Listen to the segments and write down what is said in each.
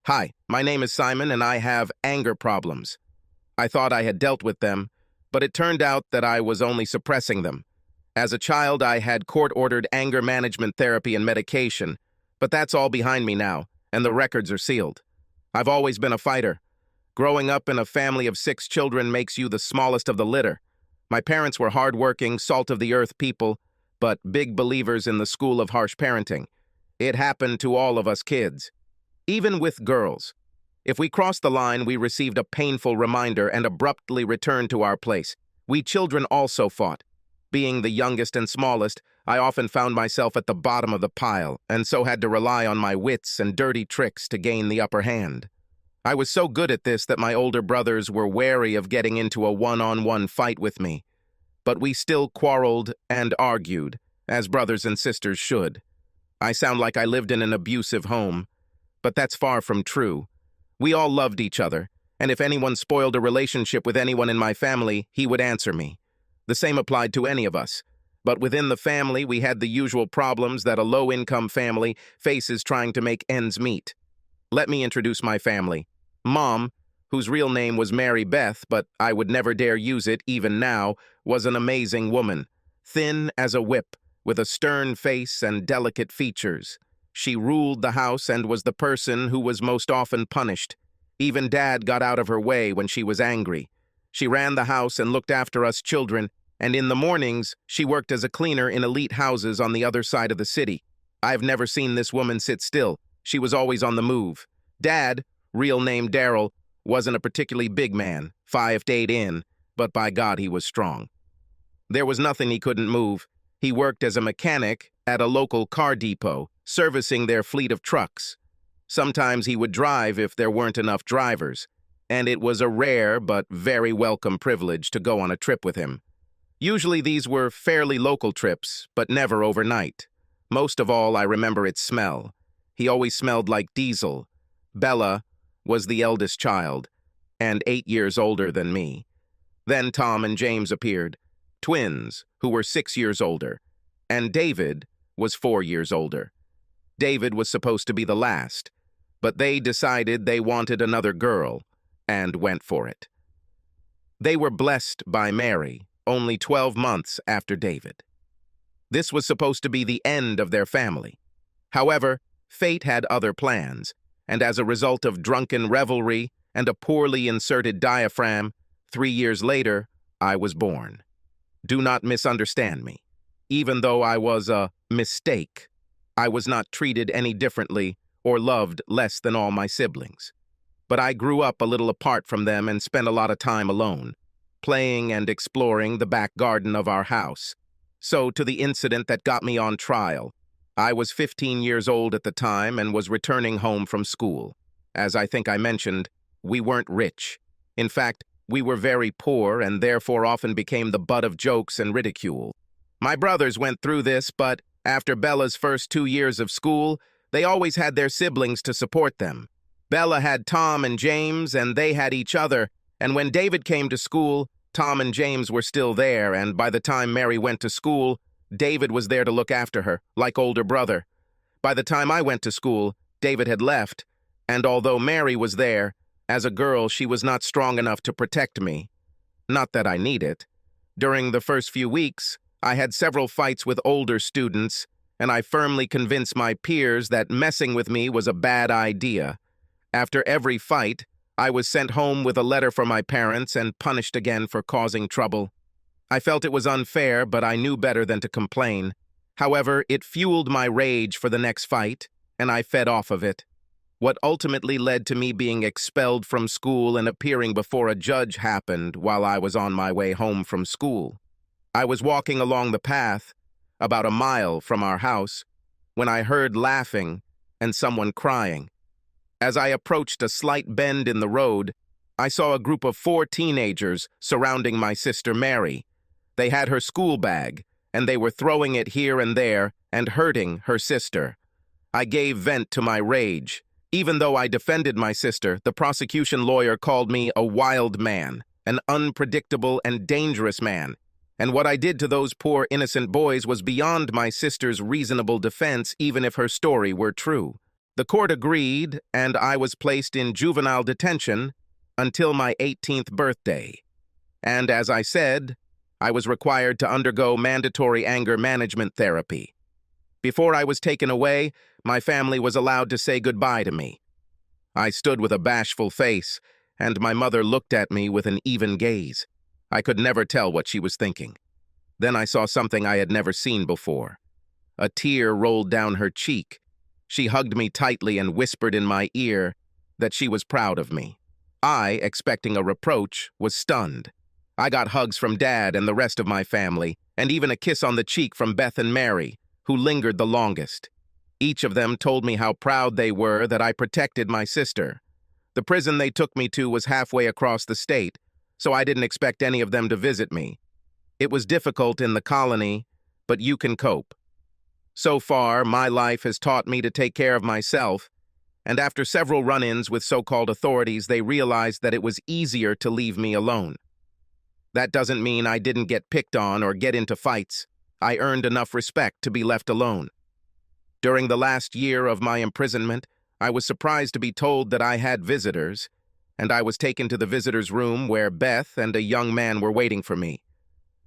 Hi, my name is Simon and I have anger problems. I thought I had dealt with them, but it turned out that I was only suppressing them. As a child, I had court-ordered anger management therapy and medication, but that's all behind me now, and the records are sealed. I've always been a fighter. Growing up in a family of 6 children makes you the smallest of the litter. My parents were hard-working, salt-of-the-earth people, but big believers in the school of harsh parenting. It happened to all of us kids. Even with girls. If we crossed the line, we received a painful reminder and abruptly returned to our place. We children also fought. Being the youngest and smallest, I often found myself at the bottom of the pile, and so had to rely on my wits and dirty tricks to gain the upper hand. I was so good at this that my older brothers were wary of getting into a one-on-one fight with me. But we still quarreled and argued, as brothers and sisters should. I sound like I lived in an abusive home, but that's far from true. We all loved each other, and if anyone spoiled a relationship with anyone in my family, he would answer me. The same applied to any of us. But within the family, we had the usual problems that a low-income family faces trying to make ends meet. Let me introduce my family. Mom, whose real name was Mary Beth, but I would never dare use it even now, was an amazing woman. Thin as a whip, with a stern face and delicate features. She ruled the house and was the person who was most often punished. Even Dad got out of her way when she was angry. She ran the house and looked after us children, and in the mornings, she worked as a cleaner in elite houses on the other side of the city. I've never seen this woman sit still. She was always on the move. Dad, real name Daryl, wasn't a particularly big man, 5'8" in, but by God he was strong. There was nothing he couldn't move. He worked as a mechanic at a local car depot, servicing their fleet of trucks. Sometimes he would drive if there weren't enough drivers, and it was a rare but very welcome privilege to go on a trip with him. Usually these were fairly local trips, but never overnight. Most of all, I remember its smell. He always smelled like diesel. Bella was the eldest child, and 8 years older than me. Then Tom and James appeared, twins who were 6 years older, and David was 4 years older. David was supposed to be the last, but they decided they wanted another girl, and went for it. They were blessed by Mary, only 12 months after David. This was supposed to be the end of their family. However, fate had other plans, and as a result of drunken revelry and a poorly inserted diaphragm, 3 years later, I was born. Do not misunderstand me. Even though I was a mistake, I was not treated any differently or loved less than all my siblings. But I grew up a little apart from them and spent a lot of time alone, playing and exploring the back garden of our house. So to the incident that got me on trial. I was 15 years old at the time and was returning home from school. As I think I mentioned, we weren't rich. In fact, we were very poor and therefore often became the butt of jokes and ridicule. My brothers went through this, but after Bella's first 2 years of school, they always had their siblings to support them. Bella had Tom and James, and they had each other, and when David came to school, Tom and James were still there, and by the time Mary went to school, David was there to look after her, like older brother. By the time I went to school, David had left, and although Mary was there, as a girl she was not strong enough to protect me. Not that I need it. During the first few weeks, I had several fights with older students, and I firmly convinced my peers that messing with me was a bad idea. After every fight, I was sent home with a letter from my parents and punished again for causing trouble. I felt it was unfair, but I knew better than to complain. However, it fueled my rage for the next fight, and I fed off of it. What ultimately led to me being expelled from school and appearing before a judge happened while I was on my way home from school. I was walking along the path, about a mile from our house, when I heard laughing and someone crying. As I approached a slight bend in the road, I saw a group of 4 teenagers surrounding my sister Mary. They had her school bag, and they were throwing it here and there and hurting her sister. I gave vent to my rage. Even though I defended my sister, the prosecution lawyer called me a wild man, an unpredictable and dangerous man. And what I did to those poor innocent boys was beyond my sister's reasonable defense, even if her story were true. The court agreed, and I was placed in juvenile detention until my 18th birthday. And as I said, I was required to undergo mandatory anger management therapy. Before I was taken away, my family was allowed to say goodbye to me. I stood with a bashful face, and my mother looked at me with an even gaze. I could never tell what she was thinking. Then I saw something I had never seen before. A tear rolled down her cheek. She hugged me tightly and whispered in my ear that she was proud of me. I, expecting a reproach, was stunned. I got hugs from Dad and the rest of my family, and even a kiss on the cheek from Beth and Mary, who lingered the longest. Each of them told me how proud they were that I protected my sister. The prison they took me to was halfway across the state, so I didn't expect any of them to visit me. It was difficult in the colony, but you can cope. So far, my life has taught me to take care of myself, and after several run-ins with so-called authorities, they realized that it was easier to leave me alone. That doesn't mean I didn't get picked on or get into fights. I earned enough respect to be left alone. During the last year of my imprisonment, I was surprised to be told that I had visitors, and I was taken to the visitors' room where Beth and a young man were waiting for me.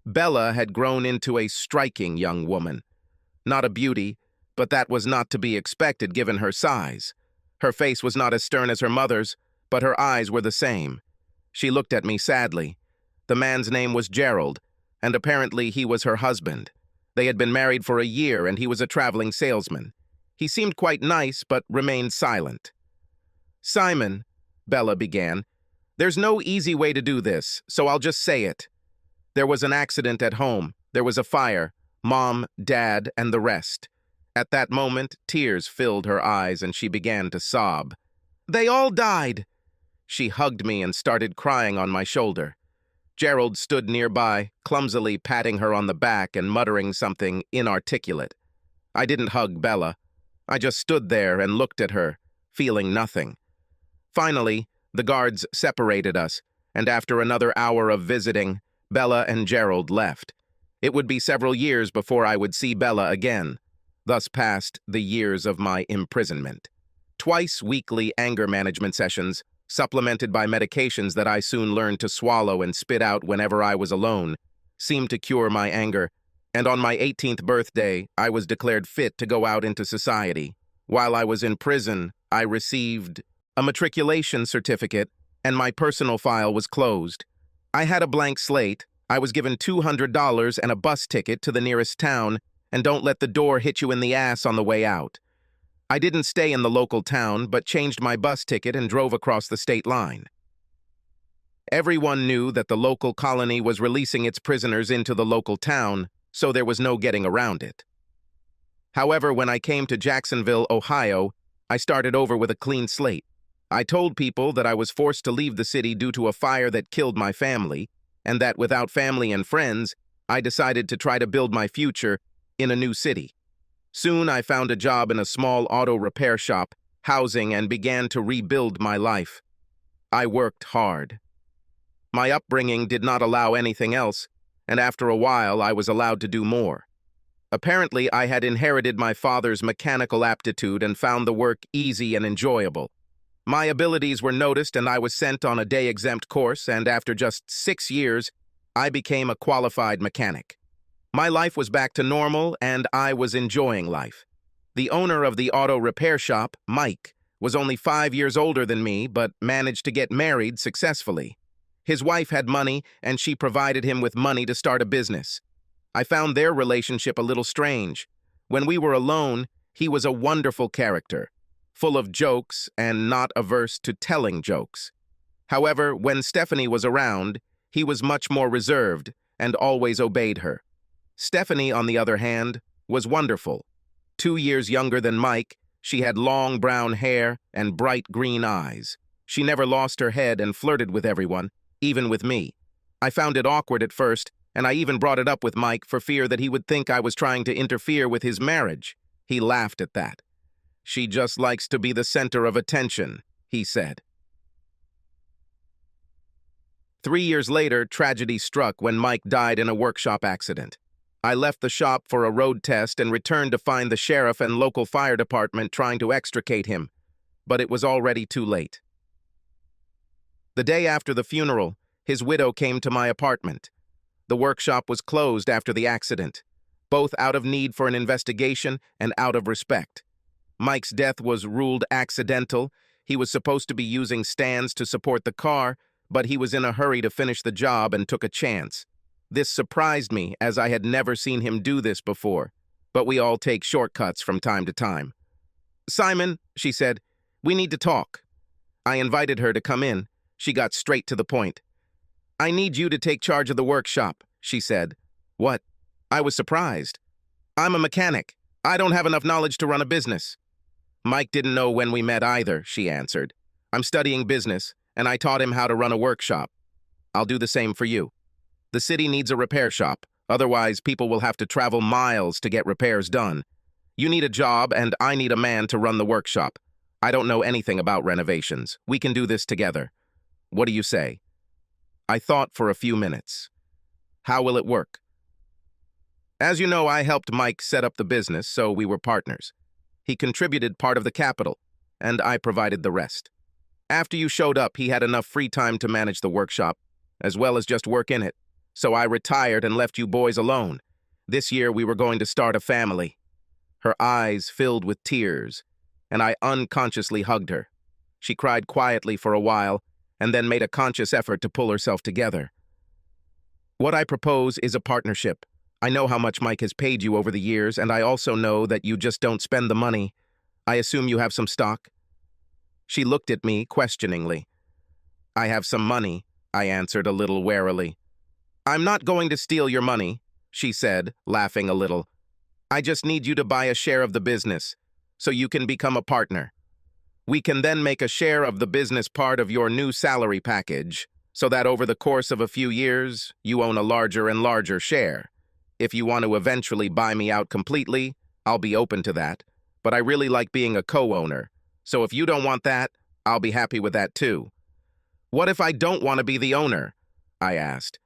Bella had grown into a striking young woman. Not a beauty, but that was not to be expected given her size. Her face was not as stern as her mother's, but her eyes were the same. She looked at me sadly. The man's name was Gerald, and apparently he was her husband. They had been married for a year, and he was a traveling salesman. He seemed quite nice, but remained silent. "Simon," Bella began, "there's no easy way to do this, so I'll just say it. There was an accident at home. There was a fire. Mom, Dad, and the rest." At that moment, tears filled her eyes, and she began to sob. "They all died." She hugged me and started crying on my shoulder. Gerald stood nearby, clumsily patting her on the back and muttering something inarticulate. I didn't hug Bella. I just stood there and looked at her, feeling nothing. Finally, the guards separated us, and after another hour of visiting, Bella and Gerald left. It would be several years before I would see Bella again. Thus passed the years of my imprisonment. Twice weekly anger management sessions, supplemented by medications that I soon learned to swallow and spit out whenever I was alone, seemed to cure my anger, and on my 18th birthday, I was declared fit to go out into society. While I was in prison, I received a matriculation certificate, and my personal file was closed. I had a blank slate. I was given $200 and a bus ticket to the nearest town, and don't let the door hit you in the ass on the way out. I didn't stay in the local town, but changed my bus ticket and drove across the state line. Everyone knew that the local colony was releasing its prisoners into the local town, so there was no getting around it. However, when I came to Jacksonville, Ohio, I started over with a clean slate. I told people that I was forced to leave the city due to a fire that killed my family, and that without family and friends, I decided to try to build my future in a new city. Soon I found a job in a small auto repair shop, housing, and began to rebuild my life. I worked hard. My upbringing did not allow anything else, and after a while I was allowed to do more. Apparently, I had inherited my father's mechanical aptitude and found the work easy and enjoyable. My abilities were noticed, and I was sent on a day-exempt course, and after just 6 years, I became a qualified mechanic. My life was back to normal, and I was enjoying life. The owner of the auto repair shop, Mike, was only 5 years older than me, but managed to get married successfully. His wife had money, and she provided him with money to start a business. I found their relationship a little strange. When we were alone, he was a wonderful character, full of jokes and not averse to telling jokes. However, when Stephanie was around, he was much more reserved and always obeyed her. Stephanie, on the other hand, was wonderful. 2 years younger than Mike, she had long brown hair and bright green eyes. She never lost her head and flirted with everyone, even with me. I found it awkward at first, and I even brought it up with Mike for fear that he would think I was trying to interfere with his marriage. He laughed at that. "She just likes to be the center of attention," he said. 3 years later, tragedy struck when Mike died in a workshop accident. I left the shop for a road test and returned to find the sheriff and local fire department trying to extricate him, but it was already too late. The day after the funeral, his widow came to my apartment. The workshop was closed after the accident, both out of need for an investigation and out of respect. Mike's death was ruled accidental. He was supposed to be using stands to support the car, but he was in a hurry to finish the job and took a chance. This surprised me, as I had never seen him do this before, but we all take shortcuts from time to time. "Simon," she said, "we need to talk." I invited her to come in. She got straight to the point. "I need you to take charge of the workshop," she said. "What?" I was surprised. "I'm a mechanic. I don't have enough knowledge to run a business." "Mike didn't know when we met either," she answered. "I'm studying business, and I taught him how to run a workshop. I'll do the same for you. The city needs a repair shop. Otherwise, people will have to travel miles to get repairs done. You need a job, and I need a man to run the workshop. I don't know anything about renovations. We can do this together. What do you say?" I thought for a few minutes. "How will it work?" "As you know, I helped Mike set up the business, so we were partners. He contributed part of the capital, and I provided the rest. After you showed up, he had enough free time to manage the workshop, as well as just work in it. So I retired and left you boys alone. This year we were going to start a family." Her eyes filled with tears, and I unconsciously hugged her. She cried quietly for a while, and then made a conscious effort to pull herself together. "What I propose is a partnership. I know how much Mike has paid you over the years, and I also know that you just don't spend the money. I assume you have some stock?" She looked at me questioningly. "I have some money," I answered a little warily. "I'm not going to steal your money," she said, laughing a little. "I just need you to buy a share of the business, so you can become a partner. We can then make a share of the business part of your new salary package, so that over the course of a few years, you own a larger and larger share. If you want to eventually buy me out completely, I'll be open to that, but I really like being a co-owner, so if you don't want that, I'll be happy with that too." "What if I don't want to be the owner?" I asked.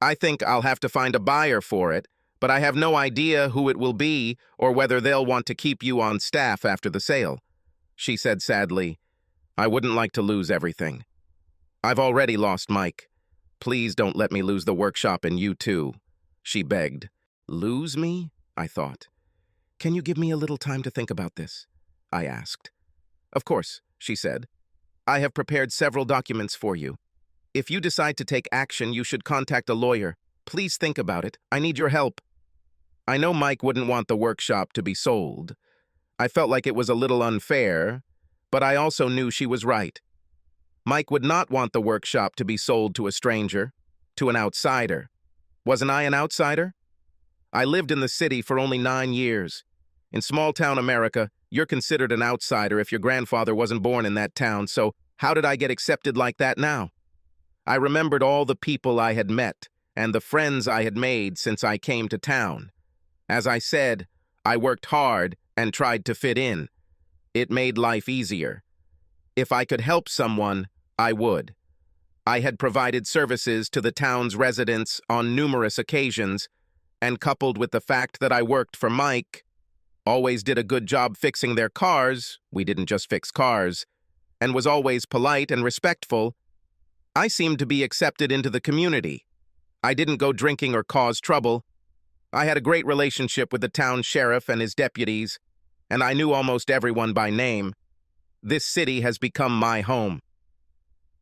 "I think I'll have to find a buyer for it, but I have no idea who it will be or whether they'll want to keep you on staff after the sale." She said sadly, "I wouldn't like to lose everything. I've already lost Mike. Please don't let me lose the workshop and you too," she begged. "Lose me?" I thought. "Can you give me a little time to think about this?" I asked. "Of course," she said. "I have prepared several documents for you. If you decide to take action, you should contact a lawyer. Please think about it. I need your help." I know Mike wouldn't want the workshop to be sold. I felt like it was a little unfair, but I also knew she was right. Mike would not want the workshop to be sold to a stranger, to an outsider. Wasn't I an outsider? I lived in the city for only 9 years. In small-town America, you're considered an outsider if your grandfather wasn't born in that town, so how did I get accepted like that now? I remembered all the people I had met and the friends I had made since I came to town. As I said, I worked hard and tried to fit in. It made life easier. If I could help someone, I would. I had provided services to the town's residents on numerous occasions, and coupled with the fact that I worked for Mike, always did a good job fixing their cars, we didn't just fix cars, and was always polite and respectful, I seemed to be accepted into the community. I didn't go drinking or cause trouble. I had a great relationship with the town sheriff and his deputies, and I knew almost everyone by name. This city has become my home.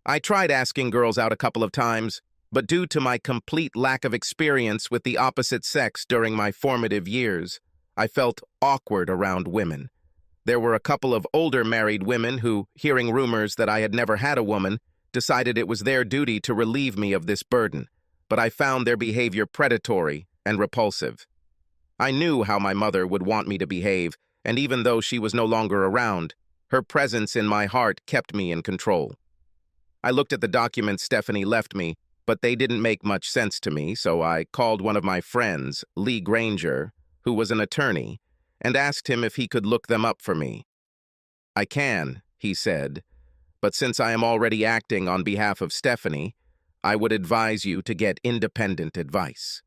I tried asking girls out a couple of times, but due to my complete lack of experience with the opposite sex during my formative years, I felt awkward around women. There were a couple of older married women who, hearing rumors that I had never had a woman, decided it was their duty to relieve me of this burden, but I found their behavior predatory and repulsive. I knew how my mother would want me to behave, and even though she was no longer around, her presence in my heart kept me in control. I looked at the documents Stephanie left me, but they didn't make much sense to me, so I called one of my friends, Lee Granger, who was an attorney, and asked him if he could look them up for me. "I can," he said, "but since I am already acting on behalf of Stephanie, I would advise you to get independent advice."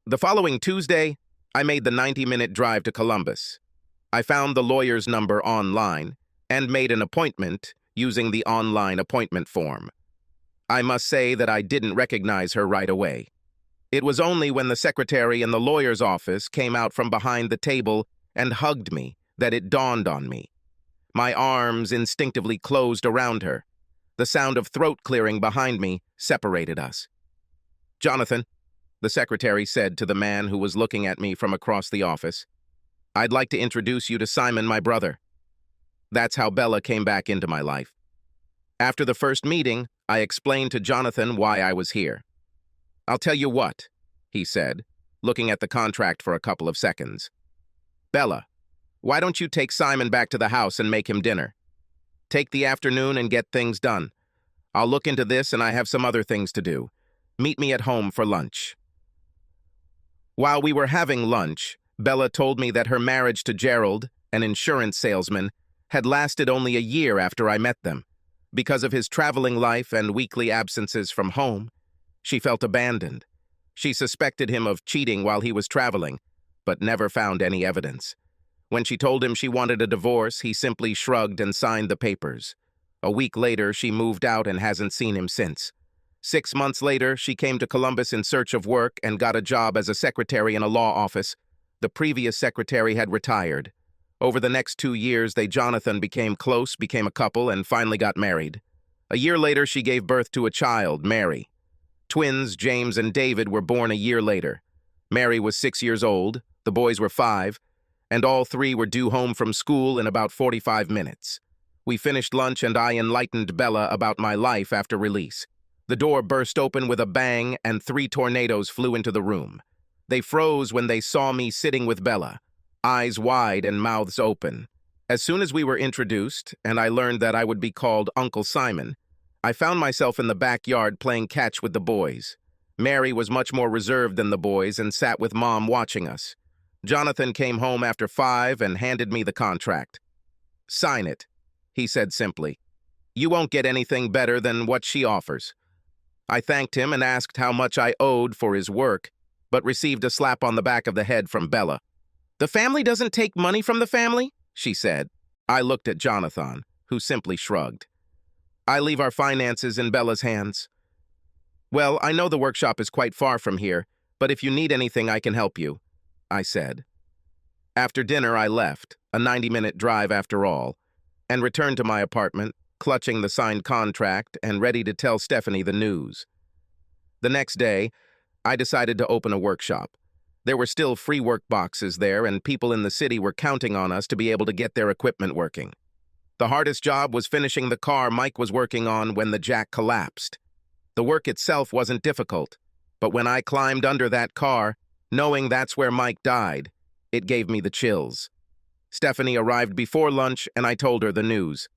The following Tuesday, I made the 90-minute drive to Columbus. I found the lawyer's number online and made an appointment using the online appointment form. I must say that I didn't recognize her right away. It was only when the secretary in the lawyer's office came out from behind the table and hugged me that it dawned on me. My arms instinctively closed around her. The sound of throat clearing behind me separated us. "Jonathan," the secretary said to the man who was looking at me from across the office, "I'd like to introduce you to Simon, my brother." That's how Bella came back into my life. After the first meeting, I explained to Jonathan why I was here. "I'll tell you what," he said, looking at the contract for a couple of seconds. "Bella, why don't you take Simon back to the house and make him dinner? Take the afternoon and get things done. I'll look into this and I have some other things to do. Meet me at home for lunch." While we were having lunch, Bella told me that her marriage to Gerald, an insurance salesman, had lasted only a year after I met them. Because of his traveling life and weekly absences from home, she felt abandoned. She suspected him of cheating while he was traveling, but never found any evidence. When she told him she wanted a divorce, he simply shrugged and signed the papers. A week later, she moved out and hasn't seen him since. 6 months later, she came to Columbus in search of work and got a job as a secretary in a law office. The previous secretary had retired. Over the next 2 years, Jonathan became close, became a couple, and finally got married. A year later, she gave birth to a child, Mary. Twins, James and David, were born a year later. Mary was 6 years old, the boys were 5, and all 3 were due home from school in about 45 minutes. We finished lunch and I enlightened Bella about my life after release. The door burst open with a bang and 3 tornadoes flew into the room. They froze when they saw me sitting with Bella, eyes wide and mouths open. As soon as we were introduced, and I learned that I would be called Uncle Simon, I found myself in the backyard playing catch with the boys. Mary was much more reserved than the boys and sat with Mom watching us. Jonathan came home after 5 and handed me the contract. "Sign it," he said simply. "You won't get anything better than what she offers." I thanked him and asked how much I owed for his work, but received a slap on the back of the head from Bella. "The family doesn't take money from the family," she said. I looked at Jonathan, who simply shrugged. "I leave our finances in Bella's hands." "Well, I know the workshop is quite far from here, but if you need anything, I can help you," I said. After dinner, I left, a 90-minute drive after all, and returned to my apartment, clutching the signed contract and ready to tell Stephanie the news. The next day, I decided to open a workshop. There were still free work boxes there, and people in the city were counting on us to be able to get their equipment working. The hardest job was finishing the car Mike was working on when the jack collapsed. The work itself wasn't difficult, but when I climbed under that car, knowing that's where Mike died, it gave me the chills. Stephanie arrived before lunch, and I told her the news.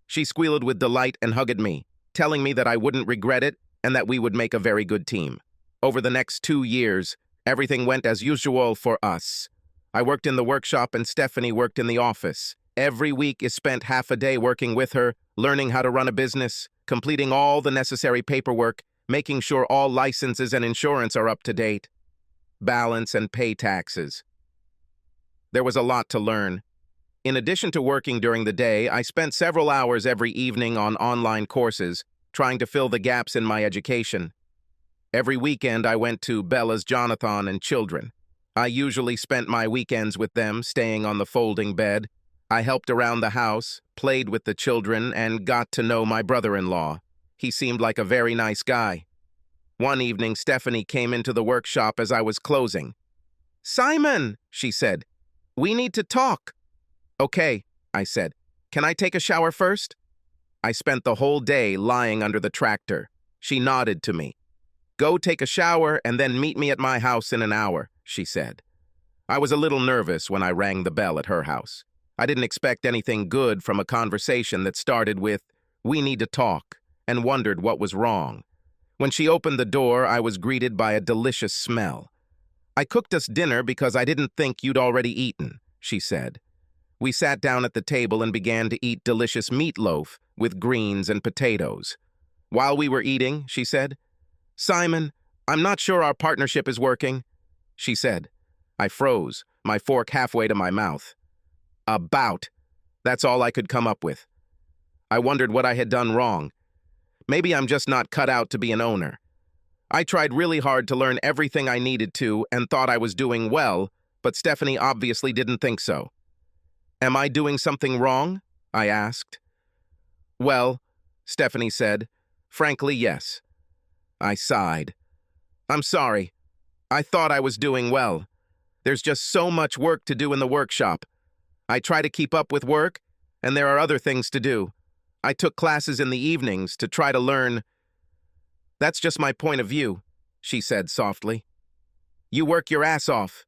She squealed with delight and hugged me, telling me that I wouldn't regret it and that we would make a very good team. Over the next 2 years, everything went as usual for us. I worked in the workshop and Stephanie worked in the office. Every week is spent half a day working with her, learning how to run a business, completing all the necessary paperwork, making sure all licenses and insurance are up to date, balance and pay taxes. There was a lot to learn. In addition to working during the day, I spent several hours every evening on online courses, trying to fill the gaps in my education. Every weekend I went to Bella's Jonathan and children. I usually spent my weekends with them, staying on the folding bed. I helped around the house, played with the children, and got to know my brother-in-law. He seemed like a very nice guy. One evening, Stephanie came into the workshop as I was closing. "Simon," she said, "we need to talk." "Okay," I said. "Can I take a shower first?" I spent the whole day lying under the tractor. She nodded to me. "Go take a shower and then meet me at my house in an hour," she said. I was a little nervous when I rang the bell at her house. I didn't expect anything good from a conversation that started with, "We need to talk," and wondered what was wrong. When she opened the door, I was greeted by a delicious smell. "I cooked us dinner because I didn't think you'd already eaten," she said. We sat down at the table and began to eat delicious meatloaf with greens and potatoes. While we were eating, she said, "Simon, I'm not sure our partnership is working. she said. I froze, my fork halfway to my mouth. About. That's all I could come up with. I wondered what I had done wrong. Maybe I'm just not cut out to be an owner. I tried really hard to learn everything I needed to and thought I was doing well, but Stephanie obviously didn't think so. Am I doing something wrong? I asked. Well, Stephanie said, frankly, yes. I sighed. I'm sorry. I thought I was doing well. There's just so much work to do in the workshop. I try to keep up with work, and there are other things to do. I took classes in the evenings to try to learn. That's just my point of view, she said softly. You work your ass off.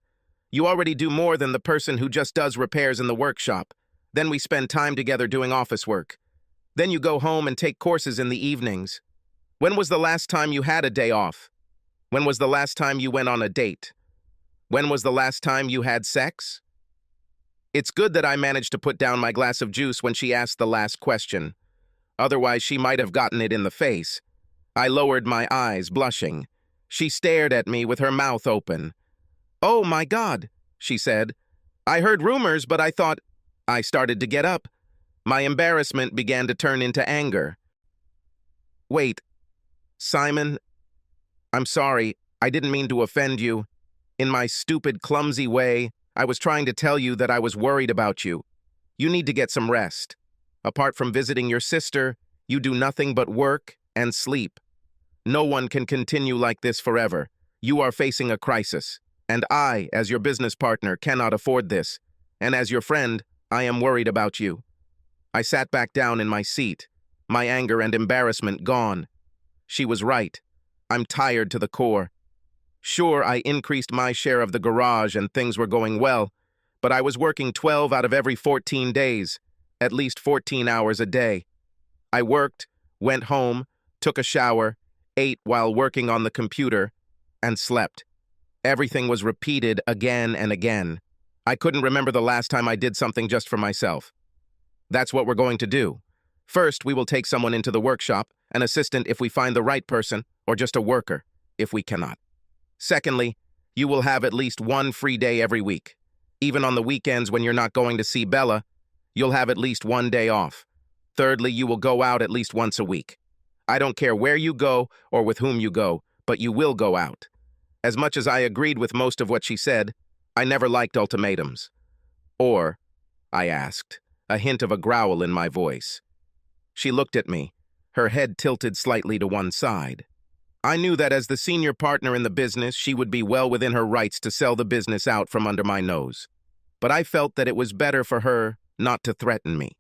You already do more than the person who just does repairs in the workshop. Then we spend time together doing office work. Then you go home and take courses in the evenings. When was the last time you had a day off? When was the last time you went on a date? When was the last time you had sex? It's good that I managed to put down my glass of juice when she asked the last question. Otherwise, she might have gotten it in the face. I lowered my eyes, blushing. She stared at me with her mouth open. Oh, my God, she said. I heard rumors, but I thought... I started to get up. My embarrassment began to turn into anger. Wait, Simon, I'm sorry. I didn't mean to offend you. In my stupid, clumsy way, I was trying to tell you that I was worried about you. You need to get some rest. Apart from visiting your sister, you do nothing but work and sleep. No one can continue like this forever. You are facing a crisis, and I, as your business partner, cannot afford this. And as your friend, I am worried about you. I sat back down in my seat, my anger and embarrassment gone. She was right. I'm tired to the core. Sure, I increased my share of the garage and things were going well, but I was working 12 out of every 14 days, at least 14 hours a day. I worked, went home, took a shower, ate while working on the computer, and slept. Everything was repeated again and again. I couldn't remember the last time I did something just for myself. That's what we're going to do. First, we will take someone into the workshop, an assistant if we find the right person, or just a worker, if we cannot. Secondly, you will have at least one free day every week. Even on the weekends when you're not going to see Bella, you'll have at least one day off. Thirdly, you will go out at least once a week. I don't care where you go or with whom you go, but you will go out. As much as I agreed with most of what she said, I never liked ultimatums. Or, I asked, a hint of a growl in my voice. She looked at me, her head tilted slightly to one side. I knew that as the senior partner in the business, she would be well within her rights to sell the business out from under my nose. But I felt that it was better for her not to threaten me.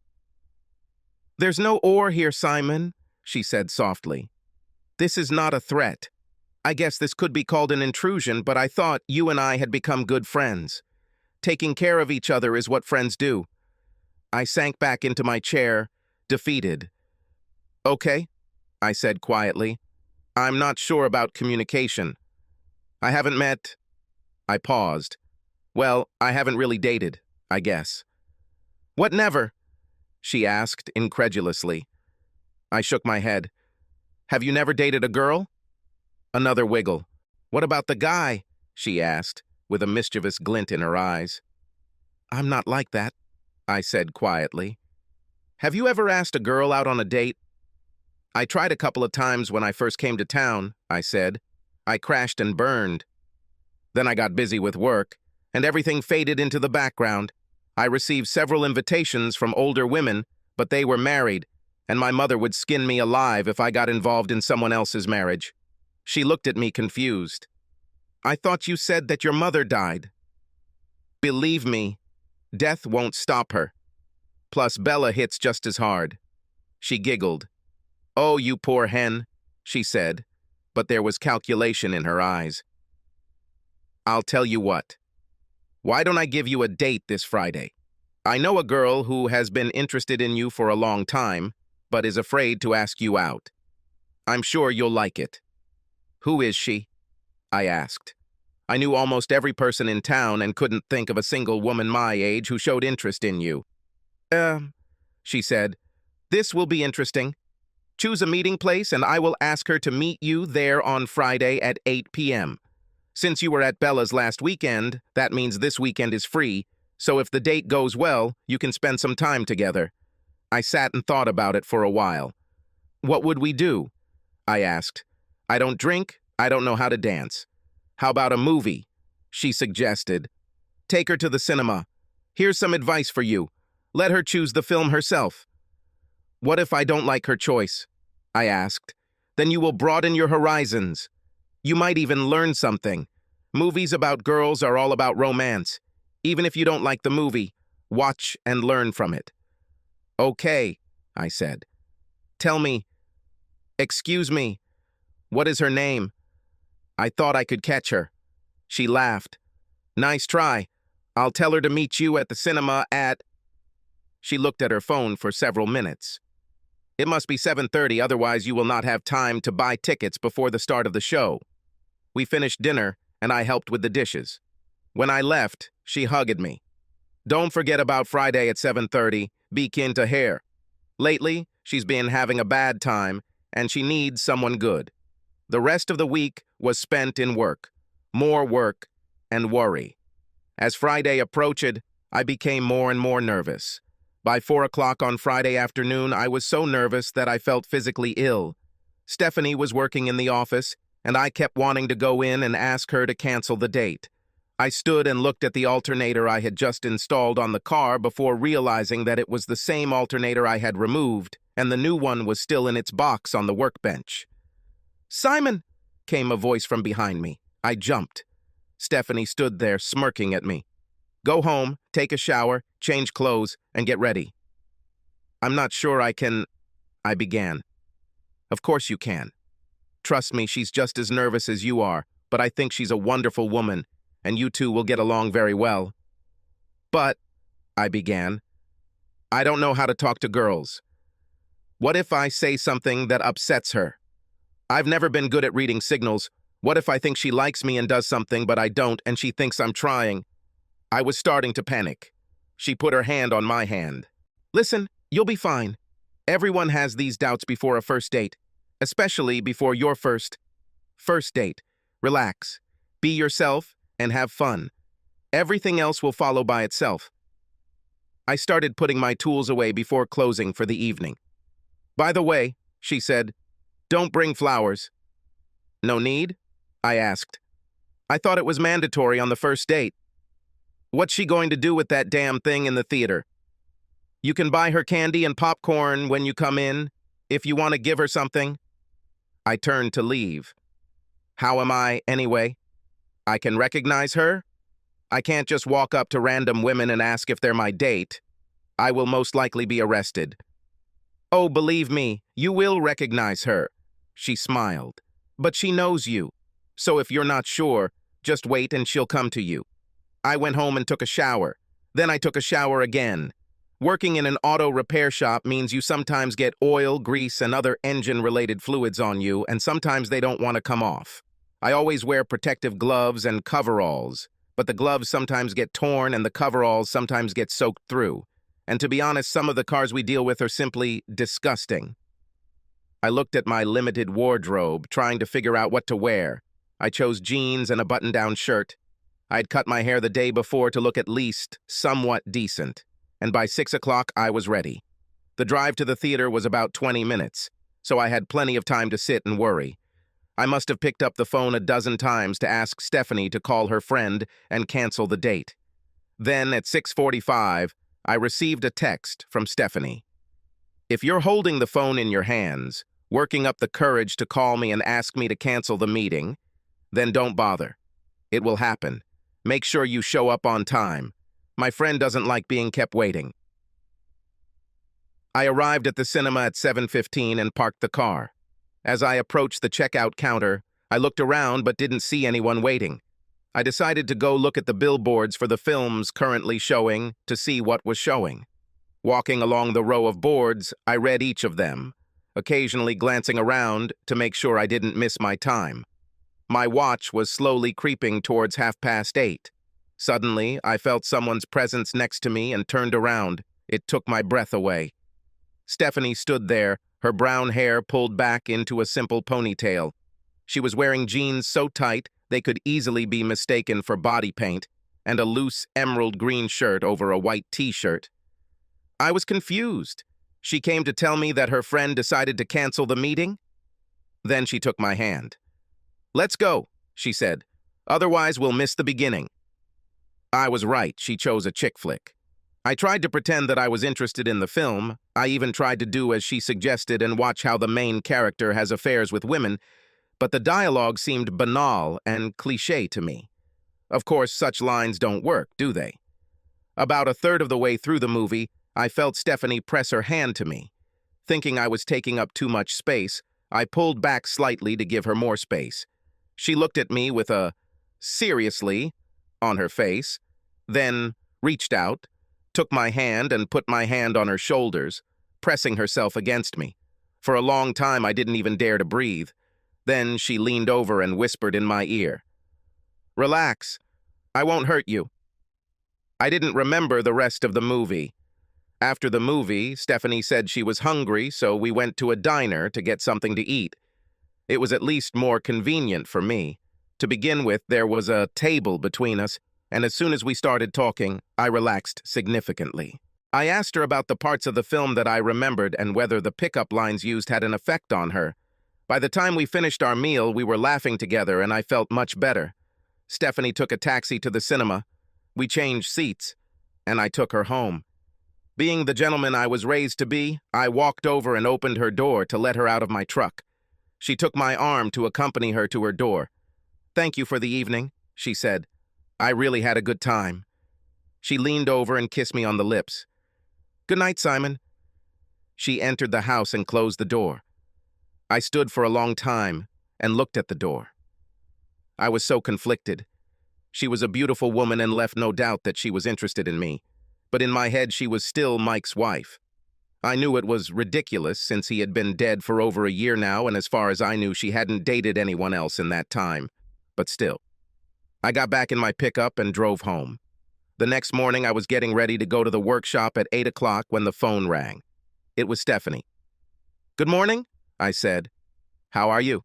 There's no or here, Simon, she said softly. This is not a threat. I guess this could be called an intrusion, but I thought you and I had become good friends. Taking care of each other is what friends do. I sank back into my chair, defeated. Okay, I said quietly. I'm not sure about communication. I haven't met... I paused. Well, I haven't really dated, I guess. What never? She asked incredulously. I shook my head. Have you never dated a girl? Another wiggle. What about the guy? She asked, with a mischievous glint in her eyes. I'm not like that, I said quietly. Have you ever asked a girl out on a date? I tried a couple of times when I first came to town, I said. I crashed and burned. Then I got busy with work, and everything faded into the background. I received several invitations from older women, but they were married, and my mother would skin me alive if I got involved in someone else's marriage. She looked at me confused. I thought you said that your mother died. Believe me, death won't stop her. Plus, Bella hits just as hard. She giggled. Oh, you poor hen, she said, but there was calculation in her eyes. I'll tell you what. Why don't I give you a date this Friday? I know a girl who has been interested in you for a long time, but is afraid to ask you out. I'm sure you'll like it. Who is she? I asked. I knew almost every person in town and couldn't think of a single woman my age who showed interest in you. She said, this will be interesting. Choose a meeting place and I will ask her to meet you there on Friday at 8 p.m. Since you were at Bella's last weekend, that means this weekend is free, so if the date goes well, you can spend some time together. I sat and thought about it for a while. What would we do? I asked. I don't drink, I don't know how to dance. How about a movie? She suggested. Take her to the cinema. Here's some advice for you. Let her choose the film herself. What if I don't like her choice? I asked. Then you will broaden your horizons. You might even learn something. Movies about girls are all about romance. Even if you don't like the movie, watch and learn from it. Okay, I said. Tell me, excuse me, what is her name? I thought I could catch her. She laughed. Nice try. I'll tell her to meet you at the cinema at... She looked at her phone for several minutes. It must be 7:30, otherwise you will not have time to buy tickets before the start of the show. We finished dinner, and I helped with the dishes. When I left, she hugged me. Don't forget about Friday at 7:30, be kin to hair. Lately, she's been having a bad time, and she needs someone good. The rest of the week was spent in work, more work, and worry. As Friday approached, I became more and more nervous. By 4 o'clock on Friday afternoon, I was so nervous that I felt physically ill. Stephanie was working in the office, and I kept wanting to go in and ask her to cancel the date. I stood and looked at the alternator I had just installed on the car before realizing that it was the same alternator I had removed, and the new one was still in its box on the workbench. "Simon!" came a voice from behind me. I jumped. Stephanie stood there smirking at me. "Go home, take a shower, change clothes, and get ready." "I'm not sure I can," I began. "Of course you can. Trust me, she's just as nervous as you are, but I think she's a wonderful woman, and you two will get along very well." "But," I began, "I don't know how to talk to girls. What if I say something that upsets her? I've never been good at reading signals. What if I think she likes me and does something, but I don't, and she thinks I'm trying?" I was starting to panic. She put her hand on my hand. "Listen, you'll be fine. Everyone has these doubts before a first date, especially before your first date. Relax, be yourself, and have fun. Everything else will follow by itself." I started putting my tools away before closing for the evening. "By the way," she said, "don't bring flowers." "No need?" I asked. "I thought it was mandatory on the first date." "What's she going to do with that damn thing in the theater?" "You can buy her candy and popcorn when you come in, if you want to give her something." I turned to leave. How am I, anyway? I can recognize her? I can't just walk up to random women and ask if they're my date. I will most likely be arrested. "Oh, believe me, you will recognize her." She smiled. "But she knows you. So if you're not sure, just wait and she'll come to you." I went home and took a shower. Then I took a shower again. Working in an auto repair shop means you sometimes get oil, grease, and other engine-related fluids on you, and sometimes they don't want to come off. I always wear protective gloves and coveralls, but the gloves sometimes get torn and the coveralls sometimes get soaked through. And to be honest, some of the cars we deal with are simply disgusting. I looked at my limited wardrobe, trying to figure out what to wear. I chose jeans and a button-down shirt. I'd cut my hair the day before to look at least somewhat decent, and by 6 o'clock I was ready. The drive to the theater was about 20 minutes, so I had plenty of time to sit and worry. I must have picked up the phone a dozen times to ask Stephanie to call her friend and cancel the date. Then, at 6:45, I received a text from Stephanie. "If you're holding the phone in your hands, working up the courage to call me and ask me to cancel the meeting, then don't bother. It will happen. Make sure you show up on time. My friend doesn't like being kept waiting." I arrived at the cinema at 7:15 and parked the car. As I approached the checkout counter, I looked around but didn't see anyone waiting. I decided to go look at the billboards for the films currently showing to see what was showing. Walking along the row of boards, I read each of them, occasionally glancing around to make sure I didn't miss my time. My watch was slowly creeping towards 8:30. Suddenly, I felt someone's presence next to me and turned around. It took my breath away. Stephanie stood there, her brown hair pulled back into a simple ponytail. She was wearing jeans so tight They could easily be mistaken for body paint and a loose emerald green shirt over a white t-shirt. I was confused. She came to tell me that her friend decided to cancel the meeting. Then she took my hand. "Let's go," she said. "Otherwise, we'll miss the beginning." I was right. She chose a chick flick. I tried to pretend that I was interested in the film. I even tried to do as she suggested and watch how the main character has affairs with women, but the dialogue seemed banal and cliché to me. Of course, such lines don't work, do they? About a third of the way through the movie, I felt Stephanie press her hand to me. Thinking I was taking up too much space, I pulled back slightly to give her more space. She looked at me with a "seriously" on her face, then reached out, took my hand and put my hand on her shoulders, pressing herself against me. For a long time, I didn't even dare to breathe. Then she leaned over and whispered in my ear, "Relax, I won't hurt you." I didn't remember the rest of the movie. After the movie, Stephanie said she was hungry, so we went to a diner to get something to eat. It was at least more convenient for me. To begin with, there was a table between us, and as soon as we started talking, I relaxed significantly. I asked her about the parts of the film that I remembered and whether the pickup lines used had an effect on her. By the time we finished our meal, we were laughing together, and I felt much better. Stephanie took a taxi to the cinema. We changed seats, and I took her home. Being the gentleman I was raised to be, I walked over and opened her door to let her out of my truck. She took my arm to accompany her to her door. "Thank you for the evening," she said. "I really had a good time." She leaned over and kissed me on the lips. "Good night, Simon." She entered the house and closed the door. I stood for a long time and looked at the door. I was so conflicted. She was a beautiful woman and left no doubt that she was interested in me. But in my head, she was still Mike's wife. I knew it was ridiculous since he had been dead for over a year now, and as far as I knew, she hadn't dated anyone else in that time. But still. I got back in my pickup and drove home. The next morning, I was getting ready to go to the workshop at 8 o'clock when the phone rang. It was Stephanie. "Good morning," I said. "How are you?"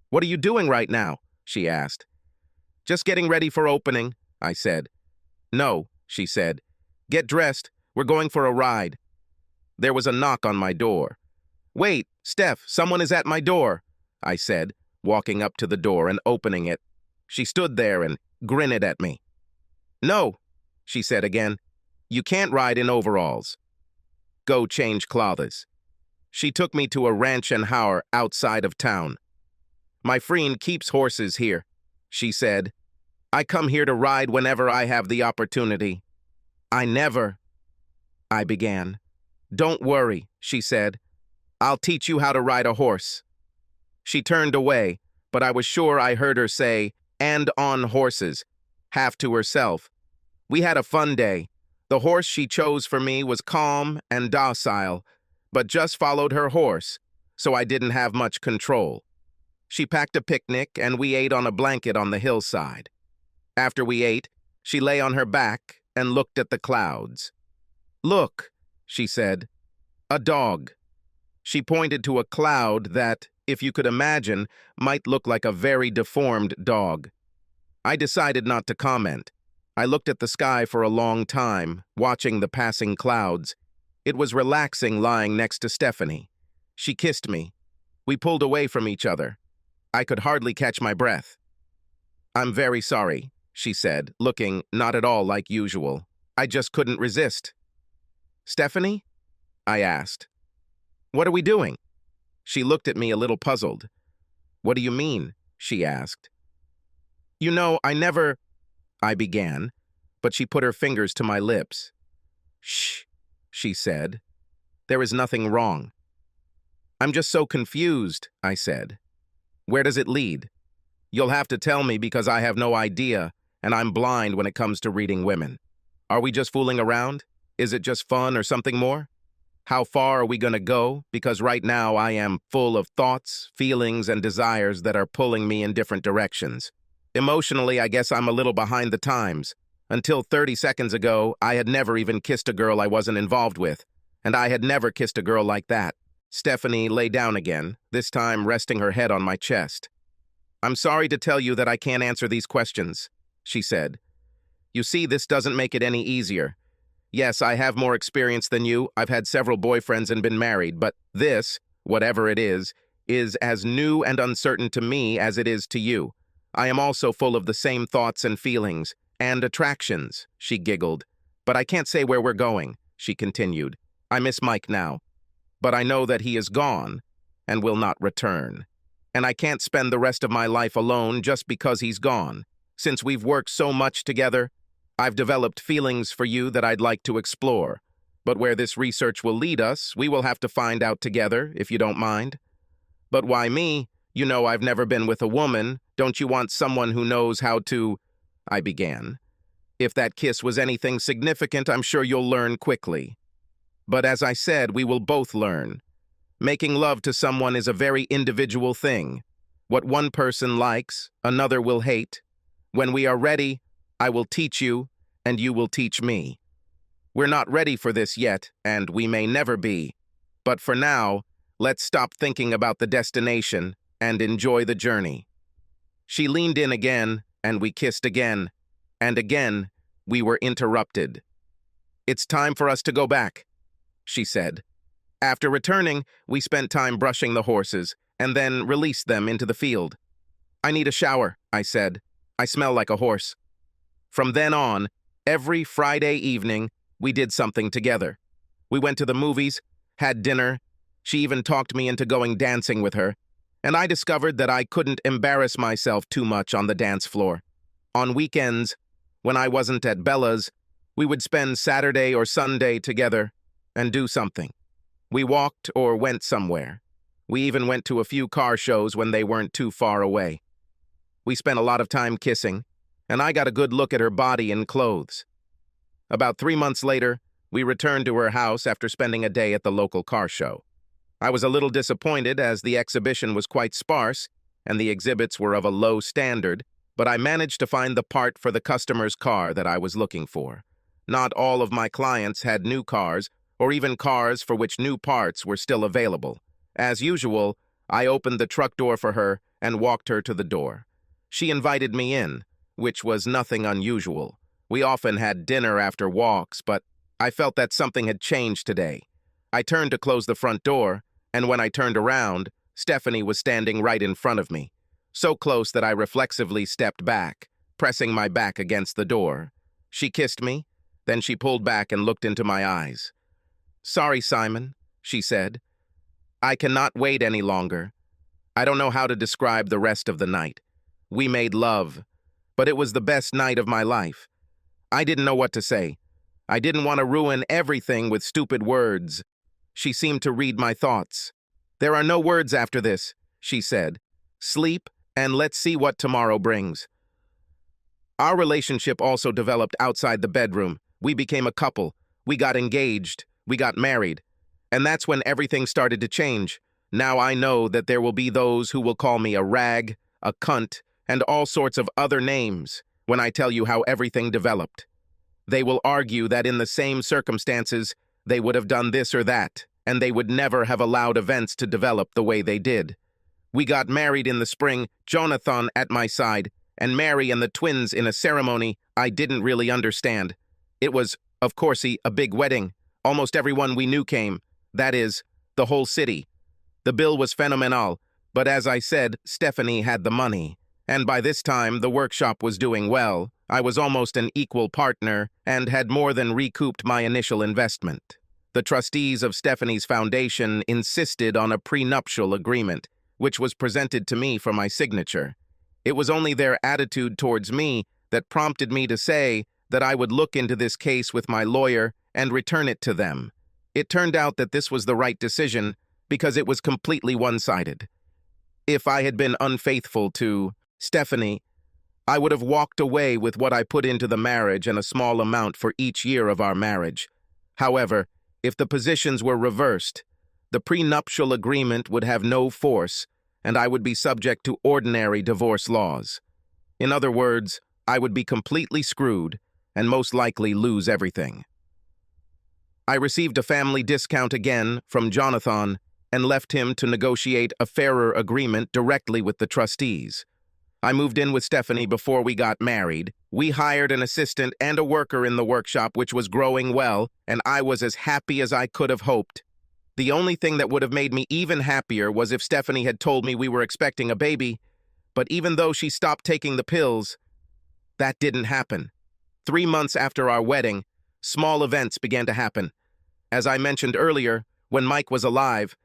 "What are you doing right now?" she asked. "Just getting ready for opening," I said. "No," she said. "Get dressed. We're going for a ride." There was a knock on my door. "Wait, Steph, someone is at my door," I said, walking up to the door and opening it. She stood there and grinned at me. "No," she said again. "You can't ride in overalls. Go change clothes." She took me to a ranch and hour outside of town. "My friend keeps horses here," she said. "I come here to ride whenever I have the opportunity." I began. "Don't worry," she said. "I'll teach you how to ride a horse." She turned away, but I was sure I heard her say, "and on horses," half to herself. We had a fun day. The horse she chose for me was calm and docile, but just followed her horse, so I didn't have much control. She packed a picnic, and we ate on a blanket on the hillside. After we ate, she lay on her back and looked at the clouds. "Look," she said, "a dog." She pointed to a cloud that, if you could imagine, might look like a very deformed dog. I decided not to comment. I looked at the sky for a long time, watching the passing clouds. It was relaxing lying next to Stephanie. She kissed me. We pulled away from each other. I could hardly catch my breath. "I'm very sorry," she said, looking not at all like usual. "I just couldn't resist." "Stephanie?" I asked. "What are we doing?" She looked at me a little puzzled. "What do you mean?" she asked. "You know, I began, but she put her fingers to my lips. "Shh," she said. "There is nothing wrong." "I'm just so confused," I said. "Where does it lead?" "You'll have to tell me because I have no idea, and I'm blind when it comes to reading women. Are we just fooling around? Is it just fun or something more? How far are we going to go? Because right now I am full of thoughts, feelings, and desires that are pulling me in different directions. Emotionally, I guess I'm a little behind the times. Until 30 seconds ago, I had never even kissed a girl I wasn't involved with, and I had never kissed a girl like that." Stephanie lay down again, this time resting her head on my chest. I'm sorry to tell you that I can't answer these questions, she said. You see, this doesn't make it any easier. Yes, I have more experience than you. I've had several boyfriends and been married, but this, whatever it is as new and uncertain to me as it is to you. I am also full of the same thoughts and feelings, and attractions, she giggled. But I can't say where we're going, she continued. I miss Mike now, but I know that he is gone and will not return. And I can't spend the rest of my life alone just because he's gone. Since we've worked so much together, I've developed feelings for you that I'd like to explore. But where this research will lead us, we will have to find out together, if you don't mind. But why me? You know I've never been with a woman. Don't you want someone who knows how to... I began. If that kiss was anything significant, I'm sure you'll learn quickly. But as I said, we will both learn. Making love to someone is a very individual thing. What one person likes, another will hate. When we are ready, I will teach you, and you will teach me. We're not ready for this yet, and we may never be. But for now, let's stop thinking about the destination and enjoy the journey. She leaned in again, and we kissed again. And again, we were interrupted. It's time for us to go back, she said. After returning, we spent time brushing the horses, and then released them into the field. I need a shower, I said. I smell like a horse. From then on, every Friday evening, we did something together. We went to the movies, had dinner. She even talked me into going dancing with her, and I discovered that I couldn't embarrass myself too much on the dance floor. On weekends, when I wasn't at Bella's, we would spend Saturday or Sunday together and do something. We walked or went somewhere. We even went to a few car shows when they weren't too far away. We spent a lot of time kissing, and I got a good look at her body and clothes. About 3 months later, we returned to her house after spending a day at the local car show. I was a little disappointed as the exhibition was quite sparse and the exhibits were of a low standard, but I managed to find the part for the customer's car that I was looking for. Not all of my clients had new cars, or even cars for which new parts were still available. As usual, I opened the truck door for her and walked her to the door. She invited me in, which was nothing unusual. We often had dinner after walks, but I felt that something had changed today. I turned to close the front door, and when I turned around, Stephanie was standing right in front of me, so close that I reflexively stepped back, pressing my back against the door. She kissed me, then she pulled back and looked into my eyes. "Sorry, Simon," she said. "I cannot wait any longer. I don't know how to describe the rest of the night. We made love, but it was the best night of my life. I didn't know what to say. I didn't want to ruin everything with stupid words." She seemed to read my thoughts. "There are no words after this," she said. "Sleep, and let's see what tomorrow brings." Our relationship also developed outside the bedroom. We became a couple. We got engaged. We got married. And that's when everything started to change. Now I know that there will be those who will call me a rag, a cunt, and all sorts of other names when I tell you how everything developed. They will argue that in the same circumstances, they would have done this or that, and they would never have allowed events to develop the way they did. We got married in the spring, Jonathan at my side, and Mary and the twins in a ceremony I didn't really understand. It was, of course, a big wedding. Almost everyone we knew came. That is, the whole city. The bill was phenomenal, but as I said, Stephanie had the money. And by this time, the workshop was doing well. I was almost an equal partner and had more than recouped my initial investment. The trustees of Stephanie's foundation insisted on a prenuptial agreement, which was presented to me for my signature. It was only their attitude towards me that prompted me to say that I would look into this case with my lawyer and return it to them. It turned out that this was the right decision because it was completely one-sided. If I had been unfaithful to Stephanie, I would have walked away with what I put into the marriage and a small amount for each year of our marriage. However, if the positions were reversed, the prenuptial agreement would have no force, and I would be subject to ordinary divorce laws. In other words, I would be completely screwed and most likely lose everything. I received a family discount again from Jonathan and left him to negotiate a fairer agreement directly with the trustees. I moved in with Stephanie before we got married. We hired an assistant and a worker in the workshop, which was growing well, and I was as happy as I could have hoped. The only thing that would have made me even happier was if Stephanie had told me we were expecting a baby, but even though she stopped taking the pills, that didn't happen. 3 months after our wedding, small events began to happen. As I mentioned earlier, when Mike was alive,